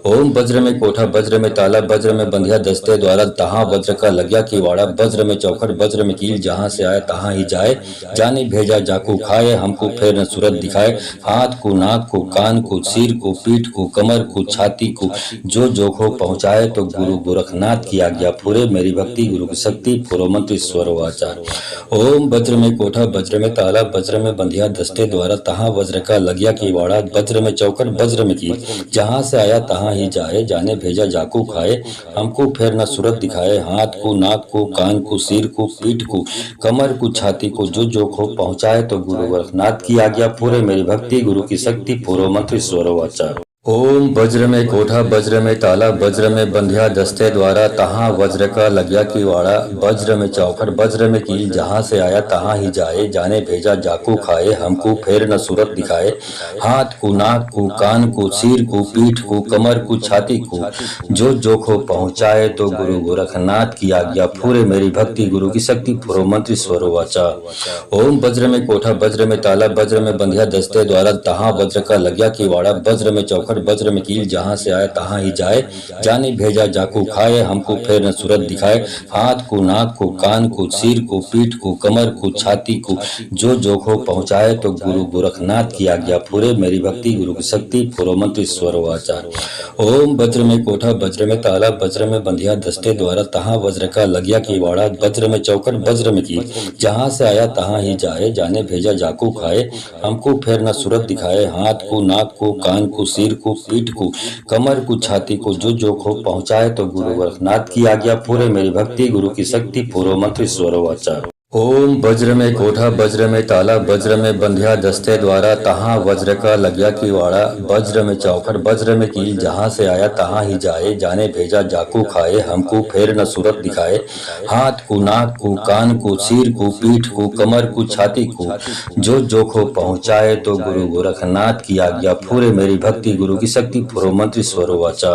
ओम वज्र में कोठा वज्र में ताला वज्र में बंधिया दस्ते द्वारा तहाँ वज्र का लग्या किवाड़ा वज्र में चौखट वज्र में कील जहाँ से आया तहाँ ही जाए जाने भेजा जाकू खाए हमको फेर न सूरत दिखाए हाथ को नाक को कान को सिर को पीठ को कमर को छाती को जो जोखो पहुँचाए तो गुरु गोरखनाथ की आज्ञा फुरे मेरी भक्ति गुरु की शक्ति फुरो मंत्र स्वरो आचार। ओम वज्र में कोठा वज्र में ताला वज्र में बंधिया दस्ते द्वारा तहाँ वज्र का लग्या किवाड़ा वज्र में चौखट वज्र में कील जहाँ से आया तहाँ ही जाए जाने भेजा जाकू खाए हमको फेर न सूरत दिखाए हाथ को नाक को कान को सिर को पीठ को कमर को छाती को जो जोखो पहुँचाए तो गुरु गोरखनाथ की आज्ञा फुरे मेरी भक्ति गुरु की शक्ति फुरो मंत्र स्वरो वाचा। ओम वज्र में कोठा वज्र में ताला वज्र में बंधिया दस्ते द्वारा तहाँ वज्र का लग्या की वाड़ा वज्र में चौखट वज्र में कील जहाँ से आया तहाँ ही जाए जाने भेजा जाकू खाए हमको फेर न सूरत दिखाए हाथ को नाक को कान को सिर को पीठ को कमर को छाती को जो जोखो पहुँचाए तो गुरु गोरखनाथ की आज्ञा फूरे मेरी भक्ति गुरु की शक्ति फुरो मंत्र स्वरो वाचा। ओम वज्र में कोठा वज्र में ताला वज्र में बंधिया दस्ते द्वारा तहाँ वज्र का लग्या की वाड़ा वज्र में चौखट वज्र में कील जहाँ से आए तहाँ ही जाए जाने भेजा जाकू खाए हमको फेर न सूरत दिखाए हाथ को नाक को कान को सिर को पीठ को कमर को छाती को जो जोखो पहुँचाए तो गुरु गोरखनाथ की आज्ञा फुरे मेरी भक्ति गुरु की शक्ति फुरो मंत्र स्वर वाचार। ओम वज्र में कोठा वज्र में ताला वज्र में बंधिया दस्ते द्वारा तहाँ वज्र का लग्या की वाड़ा वज्र में चौखट वज्र में कील जहाँ से आया तहाँ ही जाए जाने भेजा जाकू खाए हमको फेर न सूरत दिखाए हाथ को नाक को कान को सिर को पीठ को कमर को छाती को जो जोखो पहुँचाए तो गुरु गोरखनाथ की आज्ञा पूरे मेरी भक्ति गुरु की शक्ति पूरो मंत्र स्वरो वाचा। ओम वज्र में कोठा वज्र में ताला वज्र में बंधिया दस्ते द्वारा तहाँ वज्र का लग्या की वाड़ा वज्र में चौखट वज्र में कील जहाँ से आया तहाँ ही जाए जाने भेजा जाकू खाए हमको फेर न सूरत दिखाए हाथ को नाक को कान को सिर को पीठ को कमर को छाती को जो जोखो पहुँचाए तो गुरु गोरखनाथ की आज्ञा फूरे मेरी भक्ति गुरु की शक्ति फुरो मंत्र स्वरो वाचा।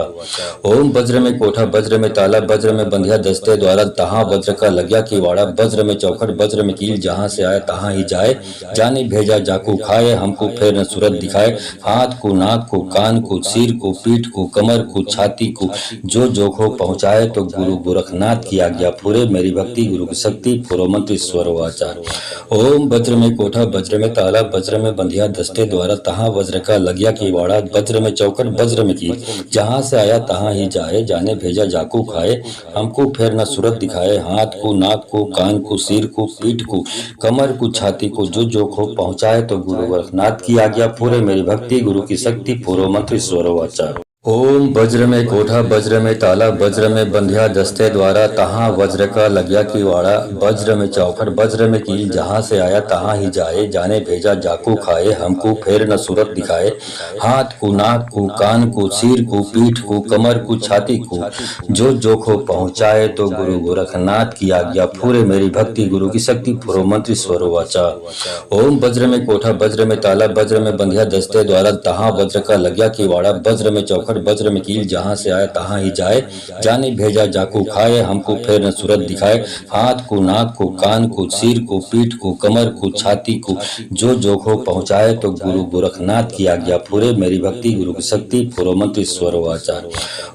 ओम वज्र में कोठा वज्र में ताला वज्र में बंधिया दस्ते द्वारा तहाँ वज्र का लग्या की वाड़ा वज्र में चौखट वज्र में कील जहाँ से आए तहाँ ही जाए जाने भेजा जाकू खाए हमको फेर न सूरत दिखाए हाथ को नाक को कान को सिर को पीठ को कमर को छाती को जो जोखो पहुँचाए तो गुरु गोरखनाथ की आज्ञा फुरे मेरी भक्ति गुरु की शक्ति फुरो मंत्र स्वरो वाचार। ओम वज्र में कोठा वज्र में ताला वज्र में बंधिया दस्ते द्वारा तहाँ वज्र का लग्या की वाड़ा वज्र में चौखट वज्र में कील जहाँ से आया तहाँ ही जाए जाने भेजा जाकू खाए हमको फेर न सूरत दिखाए हाथ को नाक को कान को सिर को पीठ को कमर को छाती को जो जोखो पहुँचाए तो गुरु गोरखनाथ की आज्ञा फुरे मेरी भक्ति गुरु की शक्ति फुरो मंत्र स्वरो वाचा। ओम वज्र में कोठा वज्र में ताला वज्र में बंधिया दस्ते द्वारा तहाँ वज्र का लग्या की वाड़ा वज्र में चौखट वज्र में कील जहाँ से आया तहाँ ही जाए जाने भेजा जाकू खाए हमको फेर न सूरत दिखाए हाथ को नाक को कान को सिर को पीठ को कमर को छाती को जो जोखो पहुँचाए तो गुरु गोरखनाथ की आज्ञा फुरे मेरी भक्ति गुरु की शक्ति फुरो मंत्र स्वरो वाचा। ओम वज्र में कोठा वज्र में ताला वज्र में बंधिया दस्ते द्वारा तहाँ वज्र का लग्या की वाड़ा वज्र में चौखट वज्र में कील जहाँ से आया तहाँ ही जाए जाने भेजा जाकू खाए हमको फेर न सूरत दिखाए हाथ को नाक को कान को सिर को पीठ को कमर को छाती को जो जोखो पहुँचाए तो गुरु गोरखनाथ की आज्ञा फुरे मेरी भक्ति गुरु की शक्ति फुरो मंत्र स्वरो वाचा।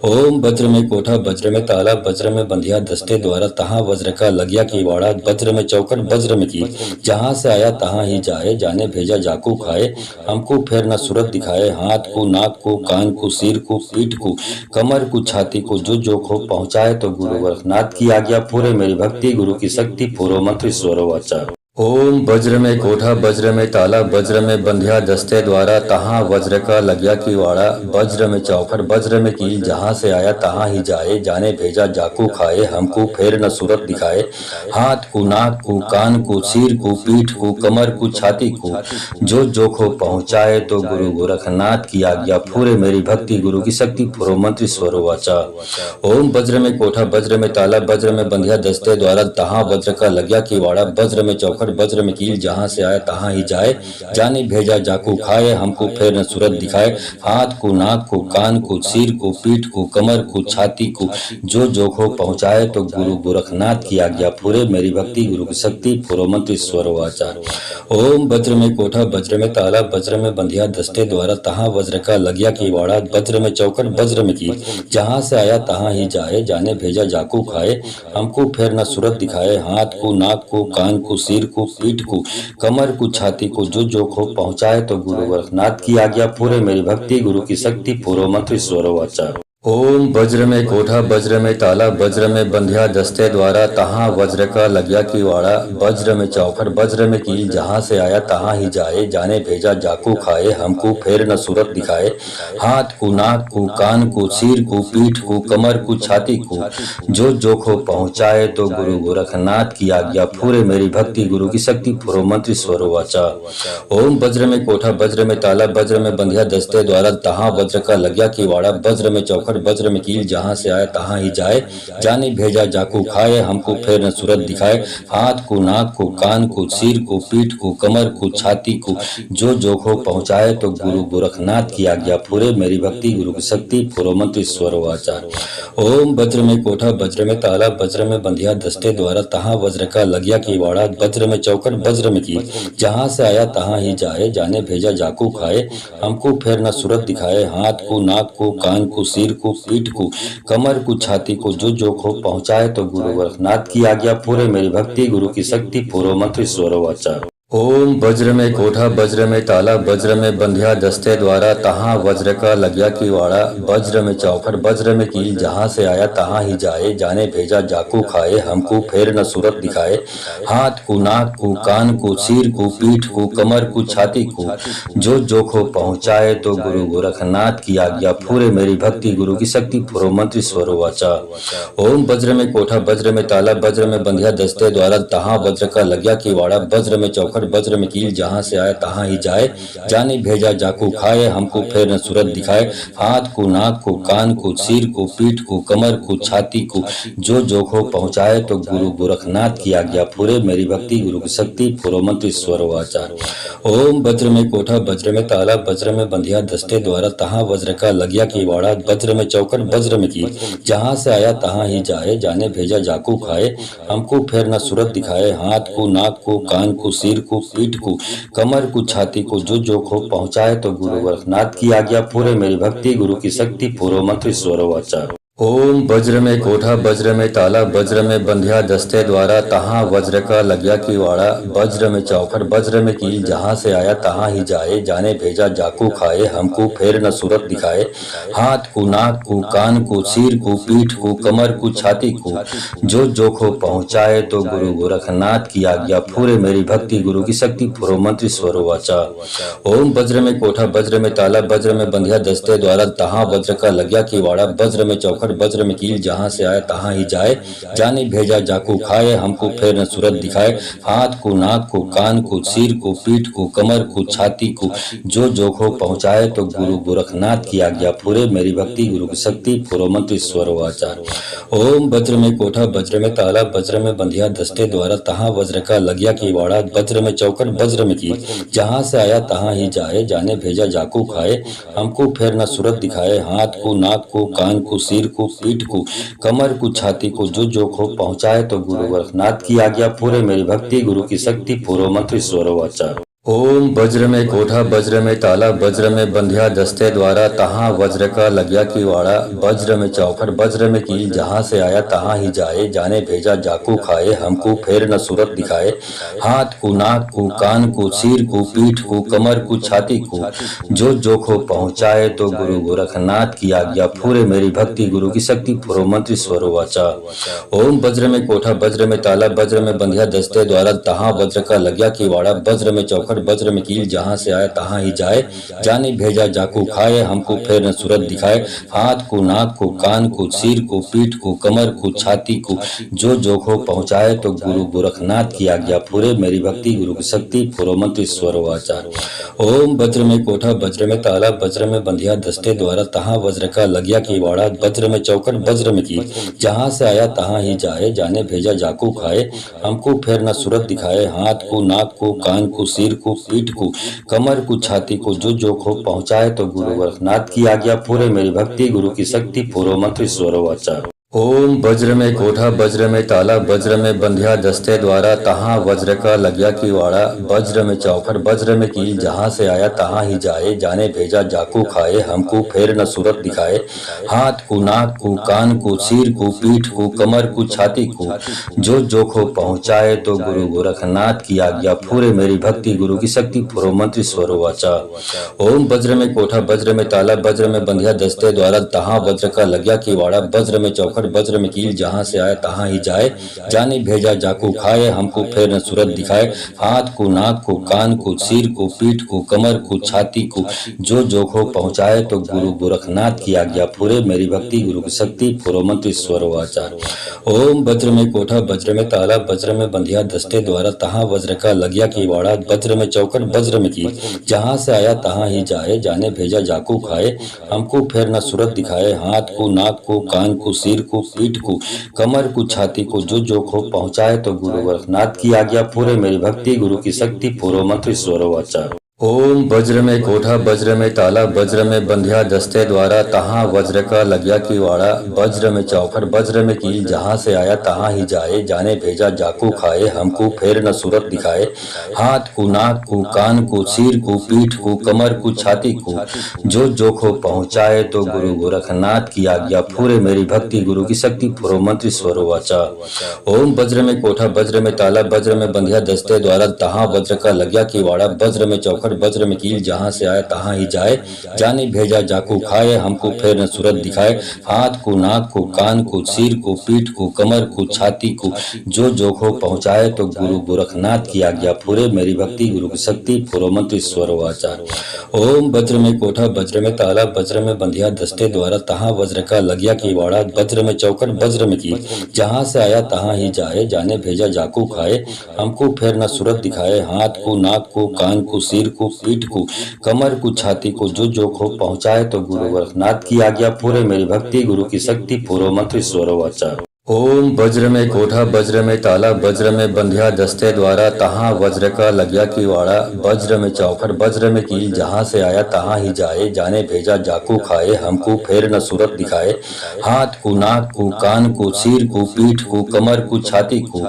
ओम वज्र में कोठा वज्र में ताला वज्र में बंधिया दस्ते द्वारा तहाँ वज्र का लग्या की वाड़ा वज्र में चौखट वज्र में कील जहाँ से आया तहाँ ही जाए जाने भेजा जाकू खाए हमको फेर न सूरत दिखाए हाथ को नाक को कान को सिर को पीठ को कमर को छाती को जो जोखो पहुँचाए तो गुरु गोरखनाथ की आज्ञा फुरे मेरी भक्ति गुरु की शक्ति फुरो मंत्र स्वरो वाचा। ओम वज्र में कोठा वज्र में ताला वज्र में बंधिया दस्ते द्वारा तहाँ वज्र का लग्या की वाड़ा वज्र में चौखट वज्र में कील जहाँ से आया तहाँ ही जाए जाने भेजा जाकू खाए हमको फेर न सूरत दिखाए हाथ को नाक को कान को सिर को पीठ को कमर को छाती को जो जोखो पहुँचाए तो गुरु गोरखनाथ की आज्ञा फुरे मेरी भक्ति गुरु की शक्ति फुरो मंत्र स्वरो वाचा। ओम वज्र में कोठा वज्र में ताला वज्र में बंधिया दस्ते द्वारा तहाँ वज्र का लग्या की वाड़ा वज्र में चौखट वज्र में कील जहाँ से आया तहाँ ही जाए जाने भेजा जाकू खाए हमको फेर न सूरत दिखाए हाथ को नाक को कान को सिर को पीठ को कमर को छाती को जो जोखो पहुँचाए तो गुरु गोरखनाथ की आज्ञा फुरे मेरी भक्ति गुरु की शक्ति फुरो मंत्र स्वरो वाचा। ओम वज्र में कोठा वज्र में ताला वज्र में बंधिया दस्ते द्वारा तहाँ वज्र का लग्या की वाड़ा वज्र में चौखट वज्र में कील जहाँ से आया तहाँ ही जाए जाने भेजा जाकू खाए हमको फेर न सूरत दिखाए हाथ को नाक को कान को सिर को पीठ को कमर को छाती को जो जोखो पहुँचाए तो गुरु गोरखनाथ की आज्ञा फुरे मेरी भक्ति गुरु की शक्ति फुरो मंत्र स्वरो वाचा। ओम वज्र में कोठा वज्र में ताला वज्र में बंधिया दस्ते द्वारा तहाँ वज्र का लग्या की वाड़ा वज्र में चौखट वज्र में कील जहाँ से आया तहाँ ही जाए जाने भेजा जाकू खाए हमको फेर न सूरत दिखाए हाथ को नाक को कान को सिर को पीठ को कमर को छाती को जो जोखो पहुँचाए तो गुरु गोरखनाथ की आज्ञा पूरे मेरी भक्ति गुरु की शक्ति पूर्व मंत्री स्वरो वाचा। ओम वज्र में कोठा वज्र में ताला वज्र में बंधिया दस्ते द्वारा तहाँ वज्र का लग्या की वाड़ा वज्र में चौखट वज्र में कील जहाँ से आए तहाँ ही जाए जाने भेजा जाकू खाए हमको फेर न सूरत दिखाए हाथ को नाक को कान को सिर को पीठ को कमर को छाती को जो जोखो पहुँचाए तो गुरु गोरखनाथ की आज्ञा पूरे मेरी भक्ति गुरु की शक्ति पूर्व मंत्री स्वर वाचार। ओम वज्र में कोठा वज्र में ताला वज्र में बंधिया दस्ते द्वारा तहाँ वज्र का लग्या की वाड़ा वज्र में चौकट वज्र में कील जहाँ से आया तहाँ ही जाए जाने भेजा जाकू खाए हमको फेर न सूरत दिखाए हाथ को नाक को कान को सिर को पीठ को कमर को छाती को जो जोखो पहुँचाए तो गुरु गोरखनाथ की आज्ञा पूरे मेरी भक्ति गुरु की शक्ति पूर्व मंत्री स्वर वाचा। ओम वज्र में कोठा वज्र में ताला वज्र में बंधिया दस्ते द्वारा तहाँ वज्र का लग्या की वाड़ा वज्र में चौखट वज्र में कील जहाँ से आया तहाँ ही जाए जाने भेजा जाकू खाए हमको फेर न सूरत दिखाए हाथ को नाक को कान को सिर को पीठ को कमर को छाती को जो जोखो पहुँचाए तो गुरु गोरखनाथ की आज्ञा पूरे मेरी भक्ति गुरु की शक्ति पूर्व मंत्री स्वर वाचा। ओम वज्र में कोठा वज्र में ताला वज्र में बंधिया दस्ते द्वारा तहाँ वज्र का लग्या की वाड़ा वज्र में चौखट वज्र में कील जहाँ से आए तहाँ ही जाए जाने भेजा जाकू खाए हमको फेर न सूरत दिखाए हाथ को नाक को कान को सिर को पीठ को कमर को छाती को जो जोखो पहुँचाए तो गुरु गोरखनाथ की आज्ञा पूरे मेरी भक्ति गुरु की शक्ति पूर्व मंत्री स्वर वाचार। ओम वज्र में कोठा वज्र में ताला वज्र में बंधिया दस्ते द्वारा तहाँ वज्र का लग्या की वाड़ा वज्र में चौकट वज्र में कील जहाँ से आया तहाँ ही जाए जाने भेजा जाकू खाए हमको फेर न सूरत दिखाए हाथ को नाक को कान को सिर को पीठ को कमर को छाती को जो जोखो पहुँचाए तो गुरु गोरखनाथ की आज्ञा पूरे मेरी भक्ति गुरु की शक्ति पूर्व मंत्री स्वर वाचा। ओम वज्र में कोठा वज्र में ताला वज्र में बंधिया दस्ते द्वारा तहाँ वज्र का लग्या की वाड़ा वज्र में चौखट वज्र में कील जहाँ से आया तहाँ ही जाए जाने भेजा जाकू खाए हमको फेर न सूरत दिखाए हाथ को नाक को कान को सिर को पीठ को कमर को छाती को जो जोखो पहुँचाए तो गुरु गोरखनाथ की आज्ञा पूरे मेरी भक्ति गुरु की शक्ति पूर्व मंत्री स्वर वाचा। ओम वज्र में कोठा वज्र में ताला वज्र में बंधिया दस्ते द्वारा तहाँ वज्र का लग्या की वाड़ा वज्र में चौखट वज्र में कील जहाँ से आए तहाँ ही जाए जाने भेजा जाकू खाए हमको फेर न सूरत दिखाए हाथ को नाक को कान को सिर को पीठ को कमर को छाती को जो जोखो पहुँचाए तो गुरु गोरखनाथ की आज्ञा पूरे मेरी भक्ति गुरु की शक्ति पूर्व मंत्री स्वर वाचार। ओम वज्र में कोठा वज्र में ताला वज्र में बंधिया दस्ते द्वारा तहाँ वज्र का लग्या की वाड़ा वज्र में चौकट वज्र में कील जहाँ से आया तहाँ ही जाए जाने भेजा जाकू खाए हमको फेर न सूरत दिखाए हाथ को नाक को कान को सिर को पीठ को कमर को छाती को जो जोखो पहुँचाए तो गुरु गोरखनाथ की आज्ञा पूरे मेरी भक्ति गुरु की शक्ति पूर्व मंत्री स्वर वाचा। ओम वज्र में कोठा वज्र में ताला वज्र में बंधिया दस्ते द्वारा तहाँ वज्र का लग्या की वाड़ा वज्र में चौखट वज्र में कील जहाँ से आया तहाँ ही जाए जाने भेजा जाकू खाए हमको फेर न सूरत दिखाए हाथ को नाक को कान को सिर को पीठ को कमर को छाती को जो जोखो पहुँचाए तो गुरु गोरखनाथ की आज्ञा पूरे मेरी भक्ति गुरु की शक्ति पूर्व मंत्री स्वर वाचा। ओम वज्र में कोठा वज्र में ताला वज्र में बंधिया दस्ते द्वारा तहाँ वज्र का लग्या की वाड़ा वज्र में चौखट वज्र में कील जहाँ से आए तहाँ ही जाए जाने भेजा जाकू खाए हमको फेर न सूरत दिखाए हाथ को नाक को कान को सिर को पीठ को कमर को छाती को जो जोखो पहुँचाए तो गुरु गोरखनाथ की आज्ञा पूरे मेरी भक्ति गुरु की शक्ति पूर्व मंत्री स्वर वाचार। ओम वज्र में कोठा वज्र में ताला वज्र में बंधिया दस्ते द्वारा तहाँ वज्र का लग्या की वाड़ा वज्र में चौकट वज्र में कील जहाँ से आया तहाँ ही जाए जाने भेजा जाकू खाए हमको फेर न सूरत दिखाए हाथ को नाक को कान को सिर को पीठ को कमर को छाती को जो जोखो पहुँचाए तो गुरु गोरखनाथ की आज्ञा पूरे मेरी भक्ति गुरु की शक्ति पूर्व मंत्री स्वर वाचा। ओम वज्र में कोठा वज्र में ताला वज्र में बंधिया दस्ते द्वारा तहाँ वज्र का लग्या की वाड़ा वज्र में चौखट वज्र में कील जहाँ से आया तहाँ ही जाए जाने भेजा जाकू खाए हमको फेर न सूरत दिखाए हाथ को नाक को कान को सिर को पीठ को कमर को छाती को जो जोखो पहुँचाए तो गुरु गोरखनाथ की आज्ञा पूरे मेरी भक्ति गुरु की शक्ति पूर्व मंत्री स्वरो वाचा। ओम वज्र में कोठा वज्र में ताला वज्र में बंधिया दस्ते द्वारा तहाँ वज्र का लग्या की वाड़ा वज्र में चौखट वज्र में कील जहाँ से आए तहाँ ही जाए जाने भेजा जाकू खाए हमको फेर न सूरत दिखाए हाथ को नाक को कान को सिर को पीठ को कमर को छाती को जो जोखो पहुँचाए तो गुरु गोरखनाथ की आज्ञा पूरे मेरी भक्ति गुरु की शक्ति पूर्व मंत्री स्वरवाचार। ओम वज्र में कोठा वज्र में ताला वज्र में बंधिया दस्ते द्वारा तहाँ वज्र का लग्या की वाड़ा वज्र में चौकट वज्र में कील जहाँ से आया तहाँ ही जाए जाने भेजा जाकू खाए हमको फेर न सूरत दिखाए हाथ को नाक को कान को सिर को पीठ को कमर को छाती को जो जोखो पहुँचाए तो गुरु गोरखनाथ की आज्ञा पूरे मेरी भक्ति गुरु की शक्ति पूर्व मंत्री स्वरवाचार। ओम वज्र में कोठा वज्र में ताला वज्र में बंधिया दस्ते द्वारा तहाँ वज्र का लग्या की वाड़ा वज्र में चौखट वज्र में कील जहाँ से आया तहाँ ही जाए जाने भेजा जाकू खाए हमको फेर न सूरत दिखाए हाथ को नाक को कान को सिर को पीठ को कमर को छाती को जो जोखो पहुँचाए तो गुरु गोरखनाथ की आज्ञा पूरे मेरी भक्ति गुरु की शक्ति पूर्व मंत्री स्वरवाचा। ओम वज्र में कोठा वज्र में ताला वज्र में बंधिया दस्ते द्वारा तहाँ वज्र का लग्या की वाड़ा वज्र में चौखट वज्र में कील जहाँ से आए तहाँ ही जाए जाने भेजा जाकू खाए हमको फेर न सूरत दिखाए हाथ को नाक को कान को सिर को पीठ को कमर को छाती को जो जोखो पहुँचाए तो गुरु गोरखनाथ की आज्ञा पूरे मेरी भक्ति गुरु की शक्ति पूर्व मंत्री स्वरवाचार। ओम वज्र में कोठा वज्र में ताला वज्र में बंधिया दस्ते द्वारा तहाँ वज्र का लग्या की वाड़ा वज्र में चौकट वज्र में कील जहाँ से आया तहाँ ही जाए जाने भेजा जाकू खाए हमको फेर न सूरत दिखाए हाथ को नाक को कान को सिर को पीठ को कमर को छाती को जो जोखो पहुँचाए तो गुरु गोरखनाथ की आज्ञा पूरे मेरी भक्ति गुरु की शक्ति पूर्व मंत्री स्वरवाचार। ओम वज्र में कोठा वज्र में ताला वज्र में बंधिया दस्ते द्वारा तहाँ वज्र का लग्या की वाड़ा वज्र में चौखट वज्र में कील जहाँ से आया तहाँ ही जाए जाने भेजा जाकू खाए हमको फेर न सूरत दिखाए हाथ को नाक को कान को सिर को पीठ को कमर को छाती को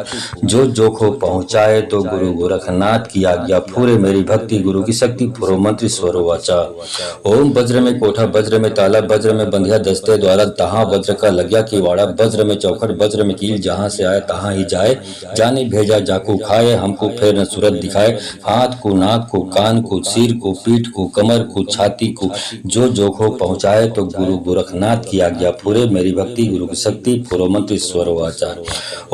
जो जोखो पहुँचाए तो गुरु गोरखनाथ की आज्ञा पूरे मेरी भक्ति गुरु की शक्ति पूर्व मंत्री स्वरवाचा। ओम वज्र में कोठा वज्र में ताला वज्र में बंधिया दस्ते द्वारा तहाँ वज्र का लग्या की वाड़ा वज्र में चौखट वज्र में कील जहाँ से आए तहाँ ही जाए जाने भेजा जाकू खाए हमको फेर न सूरत दिखाए हाथ को नाक को कान को सिर को पीठ को कमर को छाती को जो जोखो पहुँचाए तो गुरु गोरखनाथ की आज्ञा पूरे मेरी भक्ति गुरु की शक्ति पूर्व मंत्री स्वरवाचार।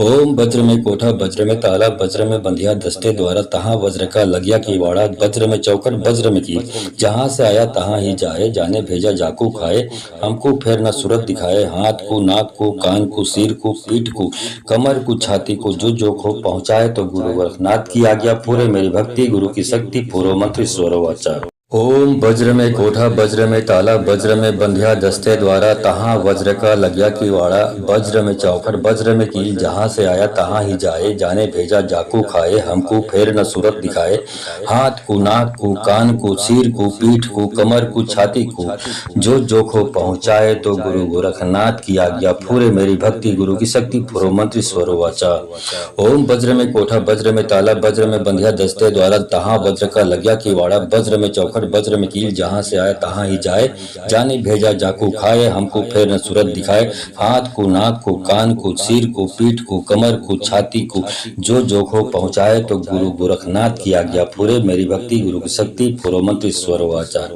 ओम वज्र में कोठा वज्र में ताला वज्र में बंधिया दस्ते द्वारा तहाँ वज्र का लग्या की वाड़ा वज्र में चौकट वज्र में कील जहाँ से आया तहाँ ही जाए जाने भेजा जाकू खाए हमको फेर न सूरत दिखाए हाथ को नाक को कान को सिर को पीठ को कमर को छाती को जो जोखो पहुँचाए तो गुरु गोरखनाथ की आज्ञा पूरे मेरी भक्ति गुरु की शक्ति पूर्व मंत्री स्वरवाचार। ओम वज्र में कोठा वज्र में ताला वज्र में बंधिया दस्ते द्वारा तहाँ वज्र का लग्या की वाड़ा वज्र में चौखट वज्र में कील जहाँ से आया तहाँ ही जाए जाने भेजा जाकू खाए हमको फेर न सूरत दिखाए हाथ को नाक को कान को सिर को पीठ को कमर को छाती को जो जोखो पहुँचाए तो गुरु गोरखनाथ की आज्ञा पूरे मेरी भक्ति गुरु की शक्ति पूर्व मंत्री स्वरवाचा। ओम वज्र में कोठा वज्र में ताला वज्र में बंधिया दस्ते द्वारा तहाँ वज्र का लग्या की वाड़ा वज्र में चौखट वज्र में कील जहाँ से आए तहाँ ही जाए जाने भेजा जाकू खाए हमको फेर न सूरत दिखाए हाथ को नाक को कान को सिर को पीठ को कमर को छाती को जो जोखो पहुँचाए तो गुरु गोरखनाथ की आज्ञा पूरे मेरी भक्ति गुरु की शक्ति पूर्व मंत्री स्वरवाचार।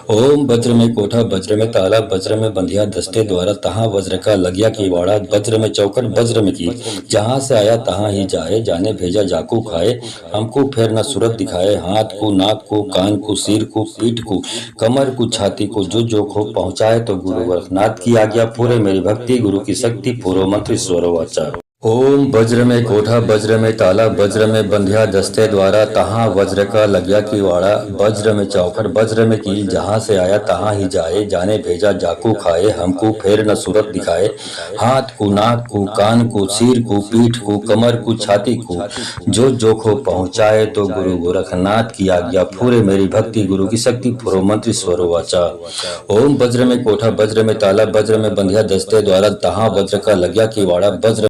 ओम वज्र में कोठा वज्र में ताला वज्र में बंधिया दस्ते द्वारा तहाँ वज्र का लग्या की वाड़ा वज्र में चौकट वज्र में कील जहाँ से आया तहाँ ही जाए जाने भेजा जाकू खाए हमको फेर न सूरत दिखाए हाथ को नाक को कान को सिर को पीठ को कमर को छाती को जो जोखो पहुँचाए तो गुरु गोरखनाथ की आज्ञा पूरे मेरी भक्ति गुरु की शक्ति पूर्व मंत्री स्वरवाचार। ओम वज्र में कोठा वज्र में ताला वज्र में बंधिया दस्ते द्वारा तहाँ वज्र का लग्या किवाड़ा वज्र में चौखट वज्र में कील जहाँ से आया तहाँ ही जाए जाने भेजा जाकू खाए हमको फेर न सूरत दिखाए हाथ को नाक को कान को सिर को पीठ को कमर को छाती को जो जोखो पहुँचाए तो गुरु गोरखनाथ की आज्ञा फूरे मेरी भक्ति गुरु की शक्ति फुरो मंत्री स्वरो वाचा। ओम वज्र में कोठा वज्र में ताला वज्र में बंधिया दस्ते द्वारा तहाँ वज्र का लग्या किवाड़ा वज्र